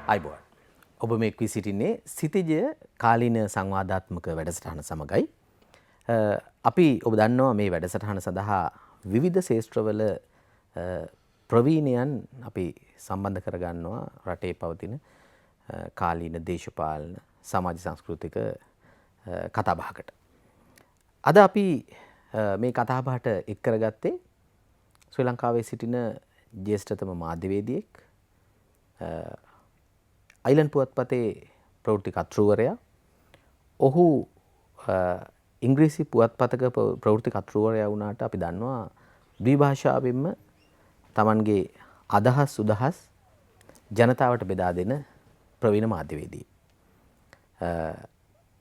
අයිබෝන් ඔබ මේ එක්වී සිටින්නේ සිතිජය කාලීන සංවාදාත්මක වැඩසටහන සමගයි. අපි ඔබ දන්නවා මේ වැඩසටහන සඳහා විවිධ ශේෂ්ත්‍රවල ප්‍රවීණයන් අපි සම්බන්ධ කරගන්නවා රටේ පවතින කාලීන දේශපාලන සමාජ සංස්කෘතික කතාබහකට. අද අපි මේ කතාබහට එක් කරගත්තේ ශ්‍රී ලංකාවේ සිටින ජ්‍යෙෂ්ඨතම මාධ්‍යවේදියෙක්, අයිලන්ඩ් පුවත්පතේ ප්‍රවෘත්ති කර්තෘවරයා. ඔහු ඉංග්‍රීසි පුවත්පතක ප්‍රවෘත්ති කර්තෘවරයා වුණාට අපි දන්නවා ද්විභාෂාවෙන්ම Tamanගේ අදහස් උදහස් ජනතාවට බෙදා දෙන ප්‍රවීණ මාධ්‍යවේදී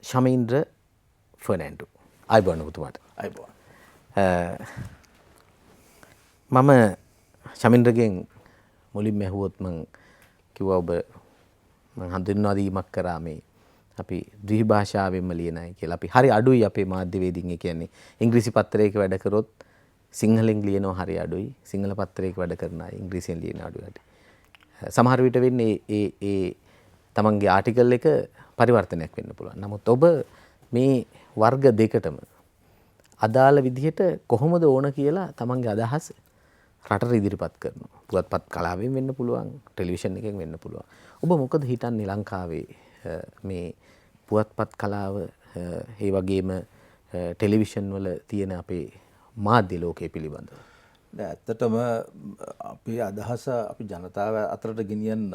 ශමීන්ද්‍ර ෆර්නෑන්ඩෝ. අයිබෝන් ඔබතුමාට. අයිබෝන්. මම ශමීන්ද්‍රගෙන් මුලින්ම ඇහුවොත් මං කිව්වා ඔබ මම හඳුන්වා දීමක් කරා මේ අපි ද්විභාෂාවෙන්ම ලියන අය කියලා. අපි හරි අඩුයි අපේ මාධ්‍යවේදීන්. ඒ කියන්නේ ඉංග්‍රීසි පත්තරයක වැඩ කරොත් සිංහලෙන් ලියනවා හරි අඩුයි. සිංහල පත්තරයක වැඩ කරන අය ඉංග්‍රීසියෙන් ලියන අඩුයි. සමහර විට වෙන්නේ ඒ තමන්ගේ ආටිකල් එක පරිවර්තනයක් වෙන්න පුළුවන්. නමුත් ඔබ මේ වර්ග දෙකටම අදාළ විදිහට කොහොමද ඕන කියලා තමන්ගේ අදහස් රටට ඉදිරිපත් කරනවා. පුවත්පත් කලාවෙන් වෙන්න පුළුවන්, ටෙලිවිෂන් එකෙන් වෙන්න පුළුවන්. ඔබ මොකද හිතන්නේ ලංකාවේ මේ පුවත්පත් කලාව ඒ වගේම ටෙලිවිෂන් වල තියෙන අපේ මාධ්‍ය ලෝකයේ පිළිබඳව? ඇත්තටම අපේ අදහස අපි ජනතාව අතරට ගෙනියන්න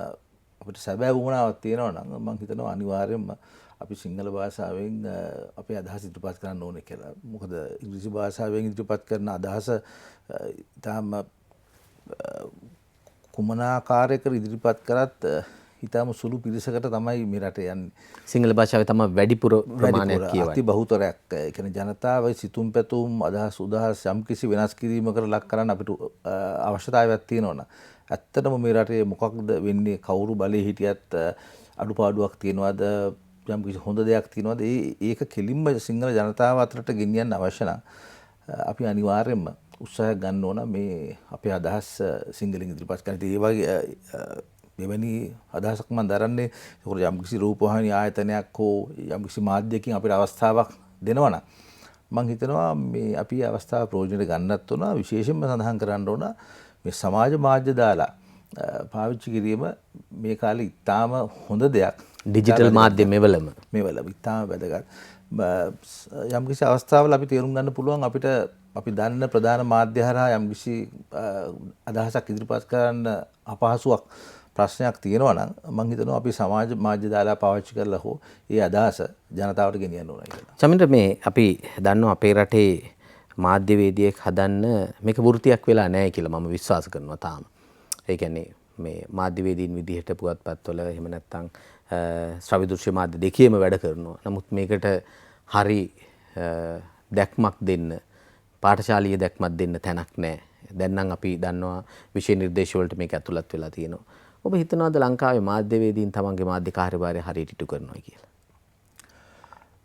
අපිට සැබෑ වුණාවක් තියෙනවා නම් මම හිතනවා අනිවාර්යයෙන්ම අපි සිංහල භාෂාවෙන් අපේ අදහස් ඉදිරිපත් කරන්න ඕනේ කියලා. මොකද ඉංග්‍රීසි භාෂාවෙන් ඉදිරිපත් කරන අදහස ඊටම කුමනාකාරයකට ඉදිරිපත් කරත් ඊටම සුළු පිරිසකට තමයි මේ රටේ යන්නේ. සිංහල භාෂාවේ තමයි වැඩිපුර ප්‍රමාණයක් කියවන්නේ. අති බහුතරයක්. ඒ කියන්නේ ජනතාවගේ සිතුම් පැතුම් අදහස් උදහස් යම්කිසි වෙනස් කිරීමකට ලක් කරන්න අපිට අවශ්‍යතාවයක් තියෙනවා. ඇත්තටම මේ රටේ මොකක්ද වෙන්නේ, කවුරු බලේ හිටියත් අඩුපාඩුවක් තියනවාද, යම්කිසි හොඳ දෙයක් තියනවාද, ඒක කෙලින්ම සිංහල ජනතාව අතරට ගෙනියන්න අවශ්‍ය නම් අපි අනිවාර්යයෙන්ම උත්සාහයක් ගන්න ඕන මේ අපේ අදහස් සිංහලෙන් ඉදිරිපත් කරන්න. ඒ වගේ මෙවැනි අදහසක් මම දරන්නේ ඒකට යම්කිසි රූපවාහිනී ආයතනයක් හෝ යම්කිසි මාධ්‍යකින් අපිට අවස්ථාවක් දෙනවා නම් මම හිතනවා මේ අපි අවස්ථාව ප්‍රයෝජනට ගන්නත් ඕන. විශේෂයෙන්ම සඳහන් කරන්න ඕන මේ සමාජ මාධ්‍ය දාලා පාවිච්චි කිරීම මේ කාලේ ඉතාම හොඳ දෙයක්. ඩිජිටල් මාධ්‍ය මෙවලම ඉතාම වැදගත්. යම්කිසි අවස්ථාවල අපි තේරුම් ගන්න පුළුවන් අපිට අපි දන්න ප්‍රධාන මාධ්‍ය හරහා යම්කිසි අදහසක් ඉදිරිපත් කරන්න අපහසුයක් ප්‍රශ්නයක් තියෙනවා නම් මම හිතනවා අපි සමාජ මාධ්‍ය දාලා පාවිච්චි කරලා හෝ ඒ අදහස ජනතාවට ගෙනියන්න ඕන කියලා. සමින්ද්‍ර, මේ අපි දන්නවා අපේ රටේ මාධ්‍යවේදියෙක් හදන්න මේක වෘත්තියක් වෙලා නැහැ කියලා මම විශ්වාස කරනවා තාම. ඒ කියන්නේ මේ මාධ්‍යවේදීන් විදිහට පුවත්පත්වල එහෙම නැත්නම් ශ්‍රව්‍ය දෘශ්‍ය මාධ්‍ය දෙකේම වැඩ කරනවා. නමුත් මේකට හරි දැක්මක් දෙන්න, පාඨශාලීය දැක්මක් දෙන්න තැනක් නැහැ. දැන් නම් අපි දන්නවා විෂය නිර්දේශ වලට මේක ඇතුළත් වෙලා තියෙනවා. ඔබ හිතනවාද ලංකාවේ මාධ්‍යවේදීන් තමන්ගේ මාධ්‍ය කාර්යභාරය හරියට ඉටු කරනවා කියලා?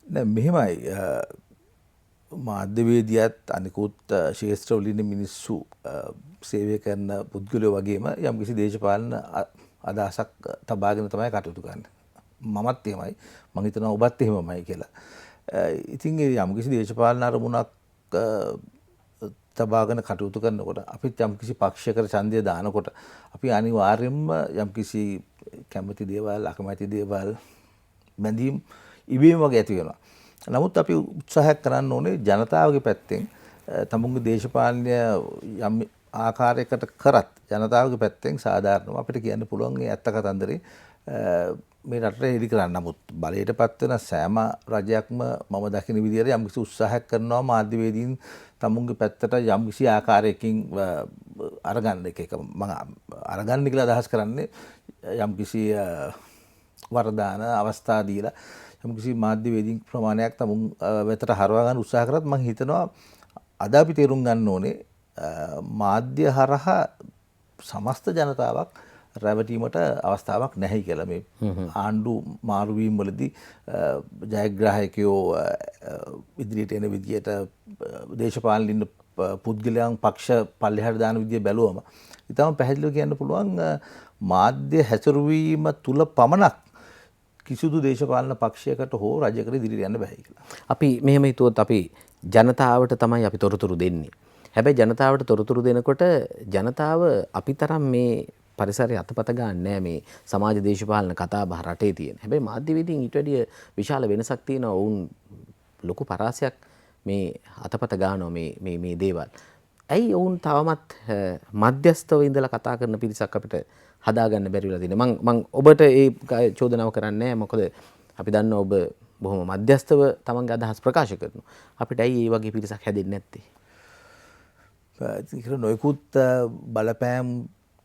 නෑ, මෙහෙමයි. මාධ්‍යවේදියත් අනිකුත් ශාස්ත්‍රවල ඉන්න මිනිස්සු සේවය කරන පුද්ගලයෝ වගේම යම්කිසි දේශපාලන අදහසක් තබාගෙන තමයි කටයුතු කරන්නේ. මමත් එහෙමයි. මම හිතනවා ඔබත් එහෙමමයි කියලා. ඉතින් යම්කිසි දේශපාලන අරමුණක් තබාගෙන කටයුතු කරනකොට අපිත් යම්කිසි පක්ෂයකට ඡන්දය දානකොට අපි අනිවාර්යයෙන්ම යම්කිසි කැමති දේවල්, අකමැති දේවල්, බැඳීම් ඉබේම වගේ ඇති වෙනවා. නමුත් අපි උත්සාහයක් කරන්න ඕනේ ජනතාවගේ පැත්තෙන් තමුන්ගේ දේශපාලනය යම් ආකාරයකට කරත් ජනතාවගේ පැත්තෙන් සාධාරණව අපිට කියන්න පුළුවන් මේ ඇත්ත කතන්දරේ මේ රටේ ඉදි කරන්න. නමුත් බලයට පත් වෙන සෑම රජයක්ම මම දකින විදිහට යම්කිසි උත්සාහයක් කරනවා මාධ්‍යවේදීන් තමුන්ගේ පැත්තට යම්කිසි ආකාරයකින් අරගන්න. එක මම අරගන්න කියලා අදහස් කරන්නේ යම්කිසි වරදාන අවස්ථා දීලා යම්කිසි මාධ්‍යවේදීන් ප්‍රමාණයක් තමුන් වෙතට හරවා ගන්න උත්සාහ කරත් මම හිතනවා අද අපි තේරුම් ගන්න ඕනේ මාධ්‍ය හරහා සමස්ත ජනතාවක් රැවටීමට අවස්ථාවක් නැහැ කියලා. මේ ආණ්ඩු මාරුවීම් වලදී ජයග්‍රාහකයෝ ඉදිරියට එන විදියට දේශපාලනින් පුද්ගලයන් පක්ෂ පල්ලෙහාට දාන විදිය බැලුවම ඉතාලම පැහැදිලිව කියන්න පුළුවන් මාධ්‍ය හැසිරවීම තුල පමණක් කිසිදු දේශපාලන පක්ෂයකට හෝ රජයකට ඉදිරියට යන්න බෑ කියලා. අපි මෙහෙම හිතුවොත් අපි ජනතාවට තමයි අපි තොරතුරු දෙන්නේ. හැබැයි ජනතාවට තොරතුරු දෙනකොට ජනතාව අපි තරම් මේ පරිසරය අතපත ගන්න නෑ මේ සමාජ දේශපාලන කතා බහ රටේ තියෙන. හැබැයි මාධ්‍යවේදීන් ඊට වැඩිය විශාල වෙනසක් තියෙනවා. ඔවුන් ලොකු පරාසයක් මේ අතපත ගන්නවා මේ දේවල්. ඇයි ඔවුන් තවමත් මධ්‍යස්ථව ඉඳලා කතා කරන පිරිසක් අපිට හදාගන්න බැරි වෙලා තියෙන්නේ? මම ඔබට ඒ චෝදනාව කරන්නේ නැහැ. මොකද අපි දන්නවා ඔබ බොහොම මධ්‍යස්ථව තමන්ගේ අදහස් ප්‍රකාශ කරනවා. අපිට ඇයි මේ වගේ පිරිසක් හැදෙන්නේ නැත්තේ? ඒක නොයෙකුත් බලපෑම්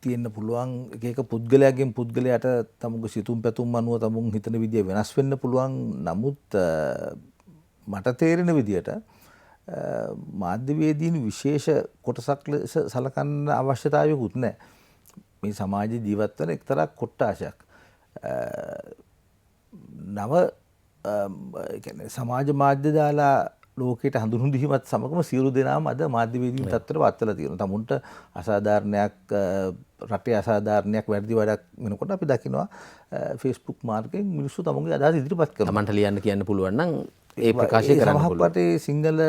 තියෙන්න පුළුවන්. එක පුද්ගලයාගෙන් පුද්ගලයාට තමුගේ සිතුම් පැතුම් අනුව තමුන් හිතන විදිය වෙනස් වෙන්න පුළුවන්. නමුත් මට තේරෙන විදියට මාධ්‍යවේදීන් විශේෂ කොටසක් ලෙස සලකන්න අවශ්‍යතාවයකුත් නැහැ. මේ සමාජයේ ජීවත් වෙන එක්තරා කොට්ටාශයක් නව කියන්නේ සමාජ මාධ්‍ය දාලා ලෝකයට හඳුන්වන දීමත් සමගම සියලු දෙනාම අද මාධ්‍යවේදීන් තත්ත්වයට පත්වලා තියෙනවා. තමුන්ට අසාධාරණයක් රටේ අසාධාරණයක් වැරදි වැඩක් වෙනකොට අපි දකිනවා Facebook මාර්ගයෙන් මිනිස්සු තමුන්ගේ අදහස් ඉදිරිපත් කරනවා. තමන්ට ලියන්න කියන්න පුළුවන් නම් ඒ ප්‍රකාශය කරන්න පුළුවන්. සමහරවිට සිංහල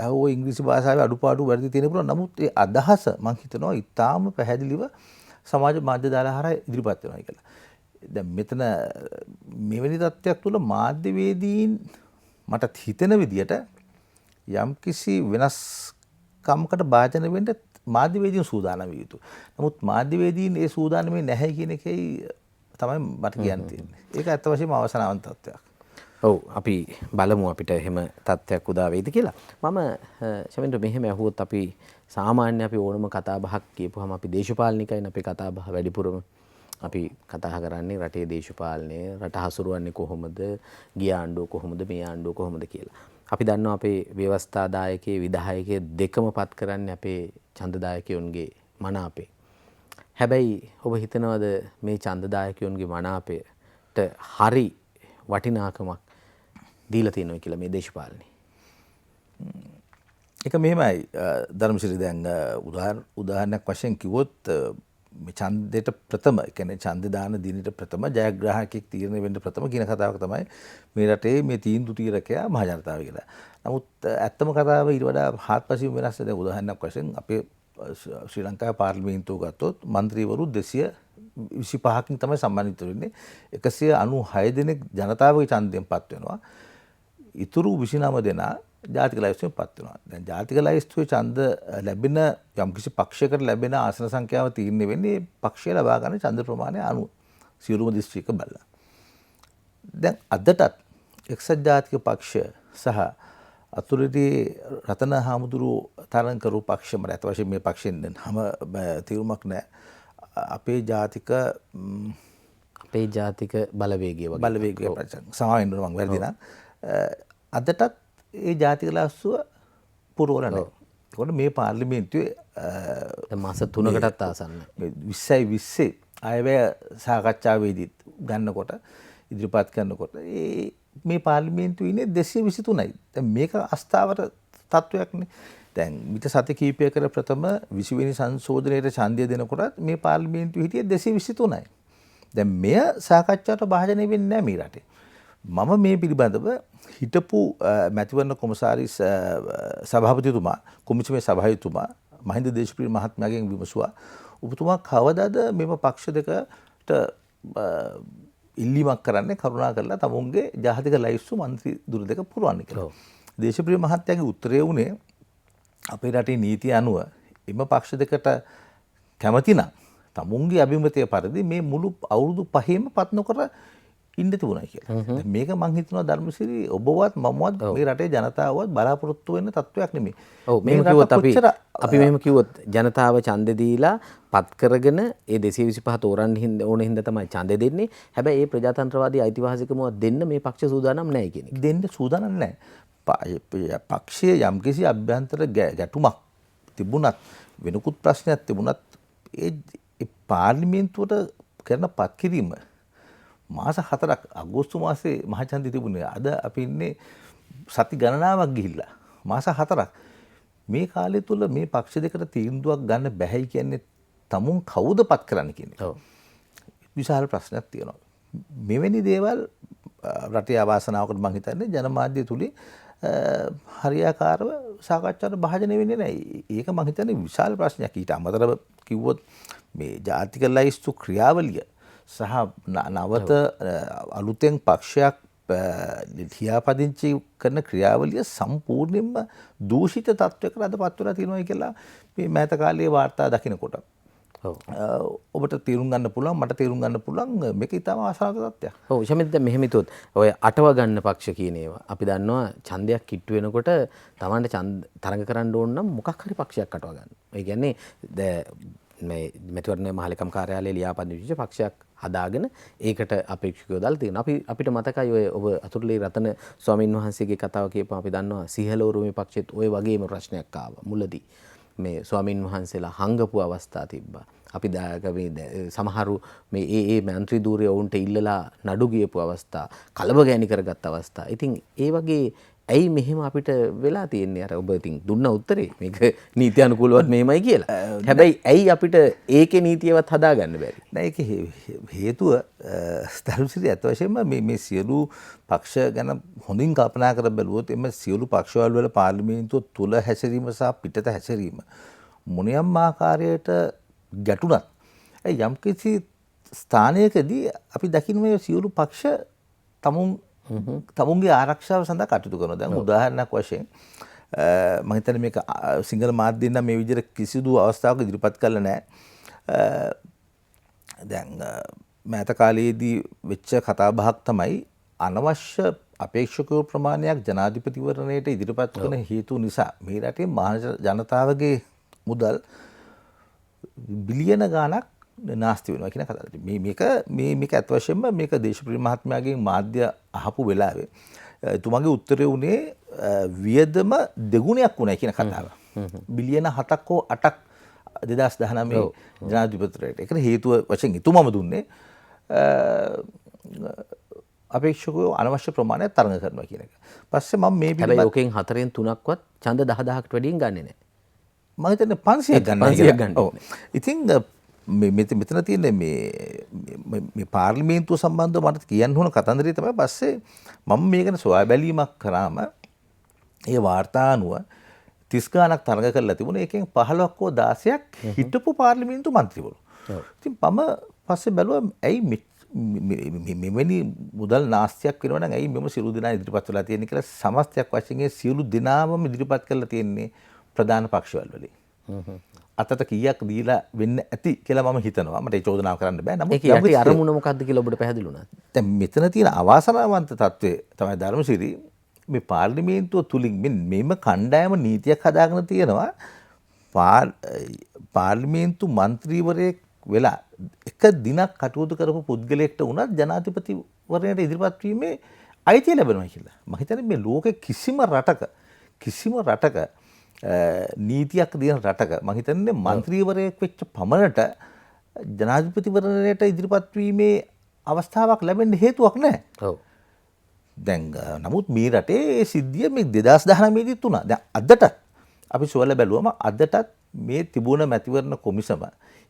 හෝ ඉංග්‍රීසි භාෂාවේ අඩුපාඩු වැරදි තියෙන පුළුවන්. නමුත් ඒ අදහස මම හිතනවා ඉතාම පැහැදිලිව සමාජ මාධ්‍ය දාලා හරහා ඉදිරිපත් වෙනවා කියලා. දැන් මෙතන මෙවැනි තත්ත්වයක් තුළ මාධ්‍යවේදීන් මට හිතෙන විදියට යම්කිසි වෙනස්කමකට භාජන වෙන්න මාධ්‍යවේදීන් සූදානම් විය යුතුයි. නමුත් මාධ්‍යවේදීන් ඒ සූදානමේ නැහැ කියන එකයි තමයි මට කියන්න තියෙන්නේ. ඒක ඇත්ත වශයෙන්ම අවසනාවන්ත තත්ත්වයක්. ඔව් අපි බලමු අපිට එහෙම තත්ත්වයක් උදා වෙයිද කියලා. මම ශමෙන්ද්‍ර මෙහෙම ඇහුවොත් අපි සාමාන්‍ය අපි ඕනම කතා බහක් කියපුවාම අපි දේශපාලනිකයින් අපේ කතා බහ වැඩිපුරම අපි කතා කරන්නේ රටේ දේශපාලනය, රට හසුරුවන්නේ කොහොමද, ගිය ආණ්ඩුව කොහොමද, මේ ආණ්ඩුව කොහොමද කියලා. අපි දන්නවා අපේ ව්‍යවස්ථාදායකයේ විධායකයේ දෙකම පත් කරන්නේ අපේ ඡන්දදායකයන්ගේ මනාපේ. හැබැයි ඔබ හිතනවද මේ ඡන්දදායකයන්ගේ මනාපයට හරි වටිනාකමක් දීලා තියෙනවා කියලා මේ දේශපාලනේ? ඒක මෙහෙමයි ධර්මසිරි දැන් උදාහරණයක් වශයෙන් කිව්වොත් මේ ඡන්දයට ප්‍රථම කියන්නේ ඡන්ද දාන දිනේට ප්‍රථම ජයග්‍රාහකෙක් තීරණය වෙන්න ප්‍රථම කියන කතාවක තමයි මේ රටේ මේ තීන්දුව තීරකයා මහ ජනතාව කියලා. නමුත් ඇත්තම කතාව ඊට වඩා හාත්පසින්ම වෙනස්. දැන් උදාහරණයක් වශයෙන් අපේ ශ්‍රී ලංකාවේ පාර්ලිමේන්තුව ගත්තොත් മന്ത്രിවරු 225කින් තමයි සම්මානිත වෙන්නේ. 196 දෙනෙක් ජනතාවගේ ඡන්දයෙන් පත් වෙනවා. ඉතුරු 29 දෙනා ජාතික ලයිස්තුවෙන් පත් වෙනවා. දැන් ජාතික ලයිස්තුවේ ඡන්ද ලැබෙන යම්කිසි පක්ෂයකට ලැබෙන ආසන සංඛ්‍යාව තීරණය වෙන්නේ පක්ෂය ලබා ගන්න ඡන්ද ප්‍රමාණය අනුව සියලුම දිස්ත්‍රික්ක බලලා. දැන් අදටත් එක්සත් ජාතික පක්ෂ සහ අතුරේ රතන හාමුදුරුව තරඟ කරු පක්ෂ මත අත වශයෙන් මේ පක්ෂෙන් හැම තීරුමක් නැහැ. අපේ ජාතික බලවේගය වගේ බලවේගය සමාවෙන්න මම වැරදි නම් අදටත් ඒ ජාතික ලස්සුව පුරවල නැහැ. ඒකට මේ පාර්ලිමේන්තුවේ මාස 3කටත් ආසන්න 2020 අයවැය සාකච්ඡාවේදීත් ගන්නකොට ඉදිරිපත් කරනකොට මේ පාර්ලිමේන්තුවේ ඉන්නේ 223යි. දැන් මේක අස්ථාවර තත්වයක්නේ. දැන් මිට සති කීපයකට ප්‍රථම 20 වෙනි සංශෝධනයේ ඡන්දය දෙනකොට මේ පාර්ලිමේන්තුවේ හිටියේ 223යි. දැන් මෙය සාකච්ඡාවට භාජනය වෙන්නේ නැහැ මේ රටේ. මම මේ පිළිබඳව හිටපු මැතිවරණ කොමසාරිස් සභාපතිතුමා කොමිසමේ සභාපතිතුමා මහින්ද දේශප්‍රිය මහත්මයාගෙන් විමසුවා ඔබතුමා කවදාද මෙම පක්ෂ දෙකට ඉල්ලීමක් කරන්නේ කරුණා කරලා තමුන්ගේ ජාතික ලයිස්තු മന്ത്രി දුර දෙක පුරවන්න කියලා. දේශප්‍රිය මහත්මයාගේ උත්තරය වුණේ අපේ රටේ නීතිය අනුව එම පක්ෂ දෙකට කැමති නම් තමුන්ගේ අභිමතය පරිදි මේ මුළු අවුරුදු 5ෙම පත් නොකර ඉන්න තිබුණා කියලා. මේක මං හිතනවා ධර්මසිරි ඔබවත් මමවත් මේ රටේ ජනතාවවත් බලාපොරොත්තු වෙන්න තත්වයක් නෙමෙයි. ඔව් මෙහෙම කිව්වොත් අපි මෙහෙම කිව්වොත් ජනතාව ඡන්දෙ දීලා පත් කරගෙන ඒ 225 තෝරන්න ඕන හින්දා තමයි ඡන්දෙ දෙන්නේ. හැබැයි ඒ ප්‍රජාතන්ත්‍රවාදී අයිතිවාසිකම දෙන්න මේ පක්ෂ සූදානම් නැහැ කියන එක. දෙන්න සූදානම් නැහැ. පක්ෂයේ යම්කිසි අභ්‍යන්තර ගැටුමක් තිබුණත් වෙනකුත් ප්‍රශ්නයක් තිබුණත් ඒ පාර්ලිමේන්තුවට කරන පත් කිරීම මාස 4ක් අගෝස්තු මාසේ මහජනතාව තිබුණේ. අද අපි ඉන්නේ සති ගණනාවක් ගිහිල්ලා මාස 4ක් මේ කාලය තුල මේ පක්ෂ දෙකට තීන්දුවක් ගන්න බැහැයි කියන්නේ තමුන් කවුද පත් කරන්න කියන්නේ. ඔව්. විශාල ප්‍රශ්නයක් තියෙනවා. මෙවැනි දේවල් රටේ අවාසනාවකට මම හිතන්නේ ජනමාධ්‍ය තුලින් හරියාකාරව සාකච්ඡාවට භාජනය වෙන්නේ නැහැ. ඒක මම හිතන්නේ විශාල ප්‍රශ්නයක්. ඊට අමතරව කිව්වොත් මේ ජාතික ලයිස්තු ක්‍රියාවලිය සහ නවත අලුතෙන් පක්ෂයක් ලියාපදිංචි කරන ක්‍රියාවලිය සම්පූර්ණයෙන්ම දූෂිත තත්වයකට අදපත් වෙලා තියෙනවා කියලා මේ මෑත කාලයේ වාර්තා දකිනකොට ඔබට තේරුම් ගන්න පුළුවන් මට තේරුම් ගන්න පුළුවන් මේක ඉතාම අසාධාරණ තත්ත්වයක්. ඔව් ශමිත් දැන් මෙහෙම හිතුවොත් ඔය අටව ගන්න පක්ෂ කියන ඒවා අපි දන්නවා ඡන්දයක් කිට්ටු වෙනකොට Tamanට තරඟ කරන්න ඕන නම් මොකක් හරි පක්ෂයක් අටව ගන්න. ඒ කියන්නේ මේ මෙතුවරණේ මහලකම් කාර්යාලයේ ලියාපදිංචි පක්ෂයක් හදාගෙන ඒකට අපේක්ෂකයෝ දාලා තියෙනවා. අපිට මතකයි ඔය ඔබ අතුරුලේ රතන ස්වාමීන් වහන්සේගේ කතාව කියපුවම අපි දන්නවා සිහල උරුමේ පක්ෂෙත් ওই වගේම ප්‍රශ්නයක් ආවා මුලදී. මේ ස්වාමීන් වහන්සේලා හංගපු අවස්ථා තිබ්බා. අපි සමහරු මේ ඒ මන්ත්‍රී ධූරය වුන්ට ඉල්ලලා නඩු ගියපු අවස්ථා, කලබගෑනි කරගත් අවස්ථා. ඉතින් ඒ වගේ ඇයි මෙහෙම අපිට වෙලා තියෙන්නේ? අර ඔබ ඉතින් දුන්න උත්තරේ මේක නීති අනුකූලවත් මෙහෙමයි කියලා. හැබැයි ඇයි අපිට ඒකේ නීතියවත් හදාගන්න බැරි? නෑ ඒක හේතුව ස්ථාරුසිරි අත වශයෙන්ම මේ සියලු පක්ෂ ගැන හොඳින් කල්පනා කර බැලුවොත් එම සියලු පක්ෂවල වල පාර්ලිමේන්තුව තුල හැසිරීම සහ පිටත හැසිරීම මොනියම් ආකාරයට ගැටුණත් යම්කිසි ස්ථානයකදී අපි දකින්න මේ සියලු පක්ෂ තමුන්ගේ ආරක්ෂාව සඳහා කටයුතු කරනවා. දැන් උදාහරණයක් වශයෙන් මම හිතන්නේ මේක සිංහල මාධ්‍යෙන් නම් මේ විදිහට කිසිදු අවස්ථාවක ඉදිරිපත් කළා නැහැ. දැන් මෑත කාලයේදී වෙච්ච කතා බහක් තමයි අනවශ්‍ය අපේක්ෂක ප්‍රමාණයක් ජනාධිපතිවරණයට ඉදිරිපත් කරන හේතු නිසා මේ රටේ මහා ජනතාවගේ මුදල් බිලියන ගාණක් නාස්ති වෙනවා කියන කතාව. මේක අත් වශයෙන්ම මේක දේශප්‍රිය මහත්මයාගෙන් මාධ්‍ය අහපු වෙලාවේ එතුමාගේ උත්තරේ උනේ වියදම දෙගුණයක් වුණා කියන කතාව. බිලියන 7ක් හෝ 8ක් 2019 ජනාධිපතිවරණයට. ඒකට හේතුව වශයෙන් එතුමම දුන්නේ අපේක්ෂකයෝ අනවශ්‍ය ප්‍රමාණයක් තරඟ කරනවා කියන එක. පස්සේ මම මේ හැබැයි ඔකෙන් 4න් 3ක්වත් ඡන්ද 10000කට වැඩියෙන් ගන්නෙ නැහැ. මම හිතන්නේ 500ක් ගන්න. ඔව්. ඉතින් මෙතන තියෙන මේ පාර්ලිමේන්තුව සම්බන්ධව මට කියන්න ඕන කතන්දරය තමයි පස්සේ මම මේක ගැන සොයා බැලීමක් කරාම ඒ වාර්තා අනුව 30 ගාණක් තරඟ කරලා තිබුණා. ඒකෙන් 15ක් හෝ 16ක් හිටපු පාර්ලිමේන්තු මන්ත්‍රීවරු. ඉතින් මම පස්සේ බැලුවා ඇයි මෙවැනි මුදල් නාස්තියක් වෙනවා නම් ඇයි මෙම සියලු දෙනා ඉදිරිපත් වෙලා තියෙන්නේ කියලා සමස්තයක් වශයෙන් ඒ සියලු දෙනාම ඉදිරිපත් කරලා තියෙන්නේ ප්‍රධාන පක්ෂවල වලින්. අතට කීයක් දීලා වෙන්න ඇති කියලා මම හිතනවා. මට ඒ චෝදනාව කරන්න බෑ. නමුත් ඒකේ අරමුණ මොකක්ද කියලා ඔබට පැහැදිලි වුණා. දැන් මෙතන තියෙන අවාසනාවන්ත තත්ත්වය තමයි ධර්මසිරි මේ පාර්ලිමේන්තුව තුලින් මෙන්න කණ්ඩායම නීතියක් හදාගෙන තියෙනවා. පාර්ලිමේන්තු මන්ත්‍රීවරයෙක් වෙලා එක දිනක් කටයුතු කරපු පුද්ගලයෙක්ට වුණත් ජනාධිපතිවරණයට ඉදිරිපත් වීමේ අයිතිය ලැබෙනවා කියලා. මම හිතන්නේ මේ ලෝකේ කිසිම රටක නීතියක් දින රටක මම හිතන්නේ මන්ත්‍රීවරයෙක් වෙච්ච පමණට ජනාධිපතිවරණයට ඉදිරිපත් වීමේ අවස්ථාවක් ලැබෙන්න හේතුවක් නැහැ. ඔව්. දැන් නමුත් මේ රටේ ඒ සිද්ධිය මේ 2019 දී තුණා. දැන් අදටත් අපි සොයලා බැලුවම අදටත් මේ තිබුණ මැතිවරණ කොමිසම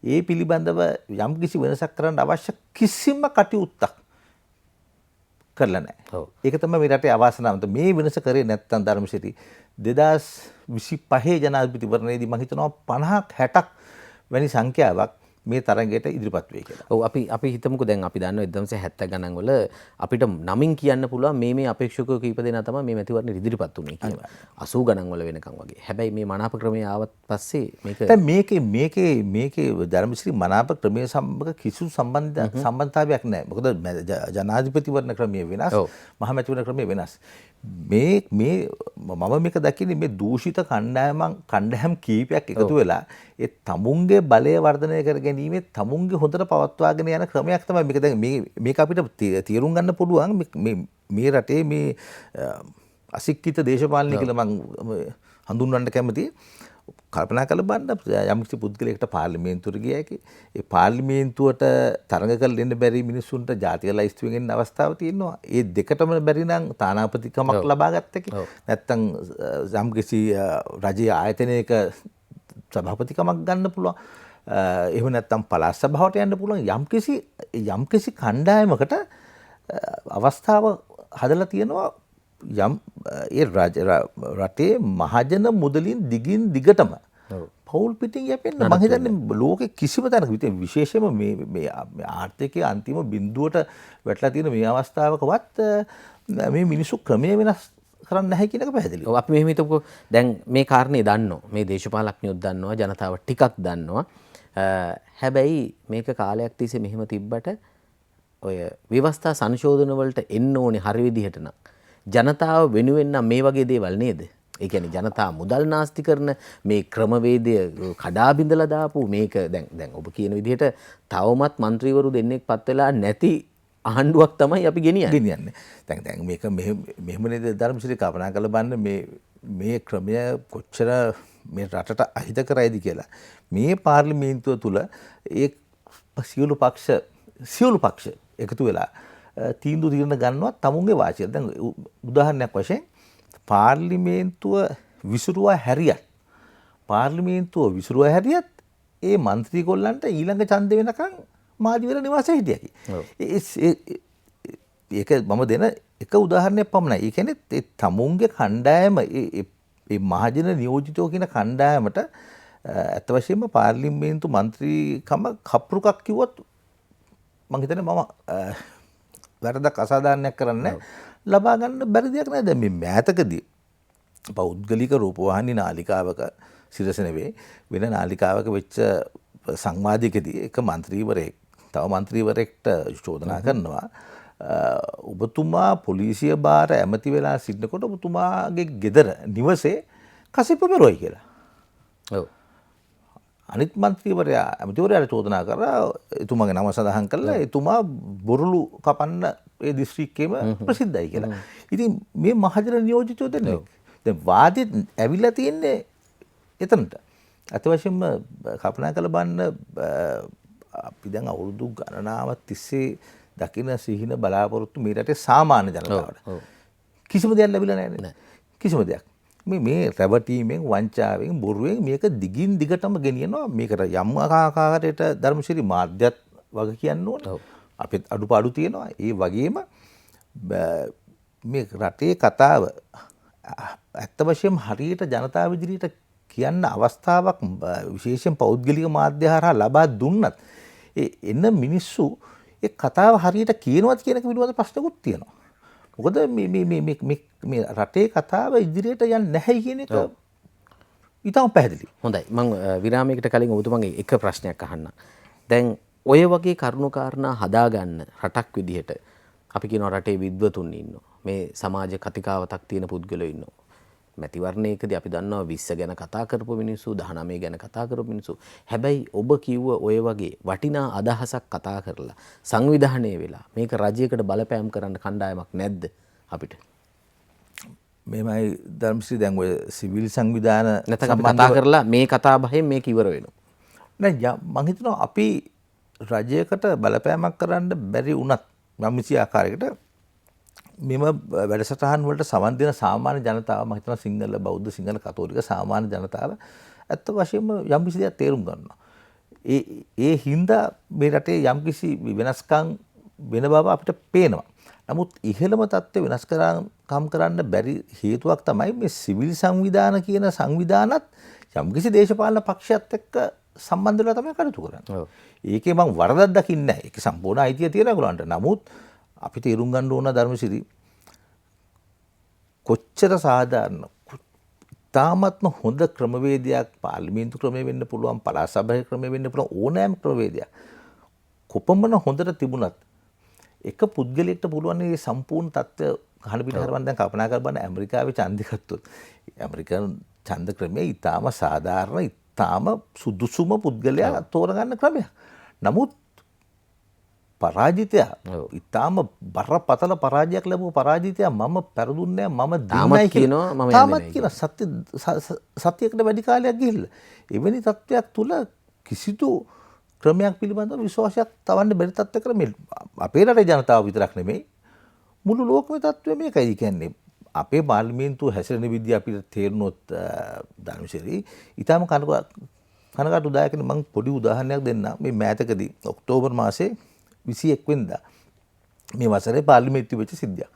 ඒ පිළිබඳව යම් කිසි වෙනසක් කරන්න අවශ්‍ය කිසිම කටයුත්තක් කරලා නැහැ. ඒක තමයි මේ රටේ අවාසනාවන්ත. මේ වෙනස කරේ නැත්නම් ධර්මසිරි 2025 ජනාධිපතිවරණයේදී මම හිතනවා 50ක් 60ක් වැනි සංඛ්‍යාවක් මේ තරඟයට ඉදිරිපත් වෙයි කියලා. ඔව් අපි හිතමුකෝ දැන් අපි දන්නවා 1970 ගණන් වල අපිට නමින් කියන්න පුළුවන් මේ අපේක්ෂකයෝ කීප දෙනා තමයි මේ මැතිවරණයට ඉදිරිපත් වුනේ කියලා. 80 ගණන් වල වෙනකන් වගේ. හැබැයි මේ මනාප ක්‍රමය ආවත් පස්සේ මේක දැන් මේකේ ධර්මශ්‍රී මනාප ක්‍රමයේ සම්බන්ධ කිසිදු සම්බන්ධතාවයක් නැහැ. මොකද ජනාධිපතිවරණ ක්‍රමය වෙනස්, මහ මැතිවරණ ක්‍රමය වෙනස්. මම මේක දකින්නේ මේ දූෂිත කණ්ඩායම් කීපයක් එකතු වෙලා ඒ තමුන්ගේ බලය වර්ධනය කර ගැනීමේ තමුන්ගේ හොඳට පවත්වාගෙන යන ක්‍රමයක් තමයි මේක. දැන් මේක අපිට තේරුම් ගන්න පුළුවන් මේ රටේ මේ අශික්ෂිත දේශපාලනය කියලා මම හඳුන්වන්න කැමතියි. කල්පනා කරලා බලන්න යම්කිසි පුද්ගලයෙක්ට පාර්ලිමේන්තුවට ගියා කි ඒ පාර්ලිමේන්තුවට තරඟ කරලා දෙන්න බැරි මිනිස්සුන්ට ජාතික ලයිස්තුවෙන් එන්න අවස්ථාවක් තියෙනවා. ඒ දෙකටම බැරි නම් තානාපතිකමක් ලබා ගත්තකි. නැත්තම් යම්කිසි රජයේ ආයතනයක සභාපතිකමක් ගන්න පුළුවන්. එහෙම නැත්තම් පළාත් සභාවට යන්න පුළුවන්. යම්කිසි කණ්ඩායමකට අවස්ථාව හදලා තියෙනවා. යම් ඒ රටේ මහජන මුදලින් දිගින් දිගටම පවුල් පිටින් යැපෙන්න මම හිතන්නේ ලෝකෙ කිසිම තැනක විශේෂයෙන්ම මේ ආර්ථිකයේ අන්තිම බිඳුවට වැටලා තියෙන මේ අවස්ථාවකවත් මේ මිනිස්සු ක්‍රමය වෙනස් කරන්න නැහැ කියන එක පැහැදිලි. ඔව් අපි මෙහෙම හිතමුකෝ දැන් මේ කාරණේ දන්නෝ මේ දේශපාලඥයොත් දන්නවා ජනතාව ටිකක් දන්නවා. හැබැයි මේක කාලයක් තිස්සේ මෙහෙම තිබ්බට ඔය ව්‍යවස්ථා සංශෝධන වලට එන්න ඕනේ හරි විදිහට නම් ජනතාව වෙනුවෙන් නම් මේ වගේ දේවල් නේද? ඒ කියන්නේ ජනතාව මුදල් නාස්ති කරන මේ ක්‍රමවේදය කඩා බිඳලා දාපු මේක දැන් ඔබ කියන විදිහට තවමත් മന്ത്രിවරු දෙන්නෙක් පත් වෙලා නැති ආණ්ඩුවක් තමයි අපි ගෙනියන්නේ. දැන් මේක මෙහෙම නේද ධර්මසිරි කල්පනා කරලා බලන්න මේ ක්‍රමය කොච්චර මේ රටට අහිත කරයිද කියලා. මේ පාර්ලිමේන්තුව තුල ඒ සියලු පක්ෂ එකතු වෙලා තීන්දුව తీරන ගන්නවා තමුන්ගේ වාසිය. දැන් උදාහරණයක් වශයෙන් පාර්ලිමේන්තුව විසිරුවා හැරියත් ඒ മന്ത്രി කොල්ලන්ට ඊළඟ ඡන්දෙ වෙනකන් මාදිවර නිවාසයේ හිටියකි. ඒක මම දෙන එක උදාහරණයක් පමණයි. ඒ කියන්නේ ඒ තමුන්ගේ කණ්ඩායම ඒ මහජන නියෝජිතෝ කියන කණ්ඩායමට අත වශයෙන්ම පාර්ලිමේන්තු മന്ത്രിකම කප්රුකක් කිව්වොත් මම හිතන්නේ මම වැරදක් අසාධාරණයක් කරන්නේ ලබා ගන්න බැරි දෙයක් නෑ. දැන් මේ මෑතකදී පෞද්ගලික රූපවාහිනී නාලිකාවක සිරස නෙවෙයි වෙන නාලිකාවක වෙච්ච සංවාදයකදී එක മന്ത്രിවරයෙක් තව മന്ത്രിවරයෙක්ට චෝදනා කරනවා ඔබතුමා පොලිසිය බාර ඇමති වෙලා සිටිනකොට ඔබතුමාගේ ගෙදර නිවසේ කසිප්පු මෙරුවයි කියලා. ඔව්. අනිත් මන්ත්‍රීවරයා ඇමතිවරයාට චෝදනා කරා එතුමාගේ නම සඳහන් කළා එතුමා බොරුළු කපන්න ඒ දිස්ත්‍රික්කයේම ප්‍රසිද්ධයි කියලා. ඉතින් මේ මහජන නියෝජිතයෝ දෙන්නේ දැන් වාදෙත් ඇවිල්ලා තියෙන්නේ එතනට. අත වශයෙන්ම කල්පනා කරලා බලන්න අපි දැන් අවුරුදු ගණනාවක් තිස්සේ දකින සිහින බලාපොරොත්තු මේ රටේ සාමාන්‍ය ජනතාවට කිසිම දෙයක් ලැබිලා නැහැ නේද? කිසිම දෙයක්. මේ රැවටීමෙන් වංචාවෙන් බොරුවෙන් මේක දිගින් දිගටම ගෙනියනවා. මේකට යම් ආකාරයකට ධර්මශීලී මාධ්‍යත් වග කියන්න ඕනේ. අපිත් අඩුපාඩු තියෙනවා. ඒ වගේම මේ රටේ කතාව ඇත්ත වශයෙන්ම හරියට ජනතාව ඉදිරියට කියන්න අවස්ථාවක් විශේෂයෙන් පෞද්ගලික මාධ්‍ය හරහා ලබා දුන්නත් එන්න මිනිස්සු ඒ කතාව හරියට කියනවත් කියන එක පිළිබඳ ප්‍රශ්නකුත් තියෙනවා. මොකද මේ රටේ කතාව ඉදිරියට යන්නේ නැහැ කියන එක ඊටම පැහැදිලි. හොඳයි. මම විරාමයකට කලින් ඔබතුමන්ගේ එක ප්‍රශ්නයක් අහන්නම්. දැන් ඔය වගේ කරුණු කාරණා හදාගන්න රටක් විදිහට අපි කියනවා රටේ විද්වතුන් ඉන්නවා. මේ සමාජ කතිකාවතක් තියෙන පුද්ගලයෝ ඉන්නවා. මැතිවරණයකදී අපි දන්නවා 20 ගැන කතා කරපු මිනිස්සු 19 ගැන කතා කරපු මිනිස්සු. හැබැයි ඔබ කිව්ව ඔය වගේ වටිනා අදහසක් කතා කරලා සංවිධානය වෙලා මේක රජයකට බලපෑම් කරන්න කණ්ඩායමක් නැද්ද අපිට? මේමයි ධර්මශ්‍රී දැන් ඔය සිවිල් සංවිධාන නැත්නම් කතා කරලා මේ කතා බහෙන් මේක ඉවර වෙනවා. නෑ මම හිතනවා අපි රජයකට බලපෑමක් කරන්න බැරි වුණත් යම් කිසි ආකාරයකට මෙම වැඩසටහන් වලට සවන් දෙන සාමාන්‍ය ජනතාව මම හිතනවා සිංහල බෞද්ධ සිංහල කතෝලික සාමාන්‍ය ජනතාව ඇත්ත වශයෙන්ම යම් කිසි දෙයක් තේරුම් ගන්නවා. ඒ හින්දා මේ රටේ යම් කිසි වෙනස්කම් වෙන බව අපිට පේනවා. නමුත් ඉහළම තත්ත්වය වෙනස් කරන්න බැරි හේතුවක් තමයි මේ සිවිල් සංවිධාන කියන සංවිධානත් යම් කිසි දේශපාලන පක්ෂයත් එක්ක සම්බන්ධ වෙලා තමයි කටයුතු කරන්නේ. ඒකේ මම වරදක් දකින්නේ නැහැ. ඒක සම්පූර්ණ අයිතිය තියෙන ඒගොල්ලන්ට. නමුත් අපි තේරුම් ගන්න ඕන ධර්මසිරි කොච්චර සාධාරණ තාමත්ම හොඳ ක්‍රමවේදයක් පාර්ලිමේන්තු ක්‍රමය වෙන්න පුළුවන් පළාත් සභාවේ ක්‍රමය වෙන්න පුළුවන් ඕනෑම ක්‍රමවේදයක් කොපමණ හොඳට තිබුණත් එක පුද්ගලයෙක්ට පුළුවන් මේ සම්පූර්ණ තත්ත්වය කහන පිට හරවන්න. දැන් කල්පනා කර බලන්න ඇමරිකාවේ ඡන්දය ගත්තොත් ඇමරිකන් ඡන්ද ක්‍රමය ඊටාම සාධාරණ ඊටාම සුදුසුම පුද්ගලයා තෝරගන්න ක්‍රමයක්. නමුත් පරාජිතයා ඔව්. ඉතාම බරපතල පරාජයක් ලැබුව පරාජිතයා මම පැරදුන්නේ නැහැ මම තාමත් දිනයි කියනවා මම යන්නේ තාමත් නැහැ කියන සත්‍යයකට වැඩි කාලයක් ගිහිල්ලා එවැනි තත්ත්වයක් තුල කිසිදු ක්‍රමයක් පිළිබඳව විශ්වාසයක් තවන්න බැරි තත්ත්වයකට මේ අපේ රටේ ජනතාව විතරක් නෙමෙයි මුළු ලෝකෙම තත්ත්වය මේකයි කියන්නේ අපේ පාර්ලිමේන්තුව හැසිරෙන විදිය අපිට තේරුනොත් ධර්මශේරි ඊටම කනගාටුදායකනේ මම පොඩි උදාහරණයක් දෙන්නම් මේ මෑතකදී ඔක්තෝබර් මාසේ 21 වෙනිදා මේ වසරේ පාර්ලිමේන්තුවේ වෙච්ච සිද්ධියක්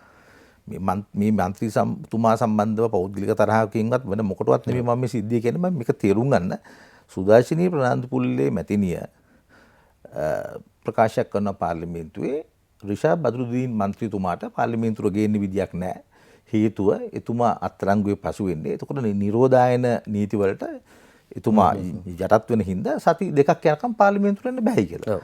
මේ මන්ත්‍රී තුමා සම්බන්ධව පෞද්ගලික තරහකින්වත් වෙන මොකටවත් නෙමෙයි මම මේ සිද්ධිය කියන්නේ මම මේක තේරුම් ගන්න සුදාශිනී ප්‍රනාන්දුපුල්ලේ මැතිනිය ප්‍රකාශයක් කරන පාර්ලිමේන්තුවේ රිෂාඩ් බද්රුදීන් මන්ත්‍රීතුමාට පාර්ලිමේන්තුවට ගේන්න විදියක් නැහැ හේතුව එතුමා අත්අඩංගුවේ පසු වෙන්නේ එතකොට නිරෝධායන නීති වලට එතුමා යටත් වෙන හින්දා සති දෙකක් යනකම් පාර්ලිමේන්තුවට එන්න බැහැ කියලා.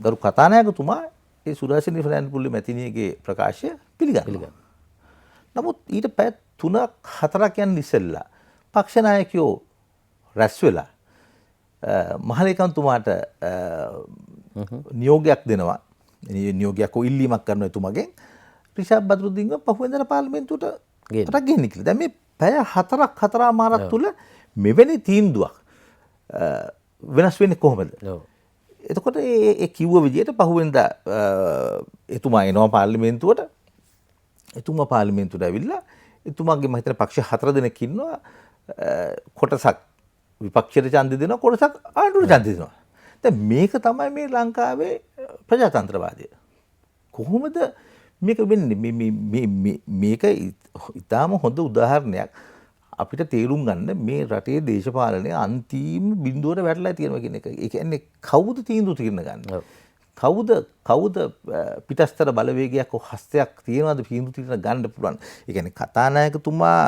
ගරු කතානායකතුමා ඒ සුදාශිනී ප්‍රනාන්දුපුල්ලේ මැතිනියගේ ප්‍රකාශය පිළිගන්නවා. නමුත් ඊට පැය 3-4ක් යන ඉස්සෙල්ලා පක්ෂ නායකයෝ රැස් වෙලා මහලේකම්තුමාට නියෝගයක් දෙනවා. නියෝගයක් ඉල්ලීමක් කරනවා එතුමගෙන් රිෂාඩ් බද්රුදීන්ව පහුවෙන්දට පාර්ලිමේන්තුවට ගේන්න කියලා. දැන් මේ පැය 4-4මාරක් තුල මෙවැනි තීන්දුවක් වෙනස් වෙන්නේ කොහොමද? එතකොට ඒ කිව්ව විදිහට පහුවෙන්දා එතුමා එනවා පාර්ලිමේන්තුවට. එතුමා පාර්ලිමේන්තුවට ඇවිල්ලා එතුමාගේ මම හිතන පක්ෂ 4 දෙනෙක් ඉන්නවා. කොටසක් විපක්ෂයට ඡන්දෙ දෙනවා කොටසක් ආණ්ඩුවට ඡන්දෙ දෙනවා. දැන් මේක තමයි මේ ලංකාවේ ප්‍රජාතන්ත්‍රවාදය. කොහොමද මේක වෙන්නේ? මේක ඉතාම හොඳ උදාහරණයක් අපිට තේරුම් ගන්න මේ රටේ දේශපාලනය අන්තිම බිඳුවට වැටලා තියෙනවා කියන එක. ඒ කියන්නේ කවුද තීන්දුව తీරන ගන්න? කවුද පිටස්තර බලවේගයක් හස්තයක් තියනවාද තීන්දුව తీරන ගන්න පුළුවන්? ඒ කියන්නේ කතානායකතුමා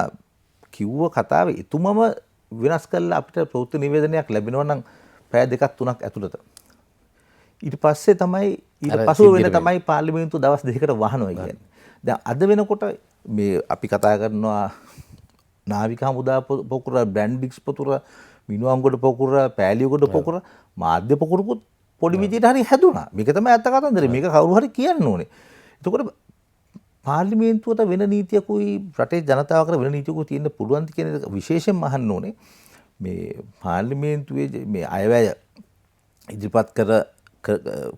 කිව්ව කතාවේ එතුමම වෙනස් කළා අපිට ප්‍රවෘත්ති නිවේදනයක් ලැබෙනවා නම් පැය 2-3ක් ඇතුළත. ඊට පස්සේ තමයි ඊට පසුව වෙන තමයි පාර්ලිමේන්තුව දවස් 2කට වහනවා කියන්නේ. දැන් අද වෙනකොට මේ අපි කතා කරනවා නාවික හමුදා පොකුර, බ්‍රැන්ඩික්ස් පොකුර, මිනුවන්ගොඩ පොකුර, පෑලියගොඩ පොකුර, මාධ්‍ය පොකුරකුත් පොඩි විදියට හරි හැදුනා. මේක තමයි අත්ත කතන්දරේ. මේක කවුරු හරි කියන්න ඕනේ. එතකොට පාර්ලිමේන්තුවට වෙන නීතියකුයි රටේ ජනතාවකට වෙන නීතියකුයි තියෙන්න පුළුවන්ද කියන එක විශේෂයෙන්ම අහන්න ඕනේ. මේ පාර්ලිමේන්තුවේ මේ අයවැය ඉදිරිපත්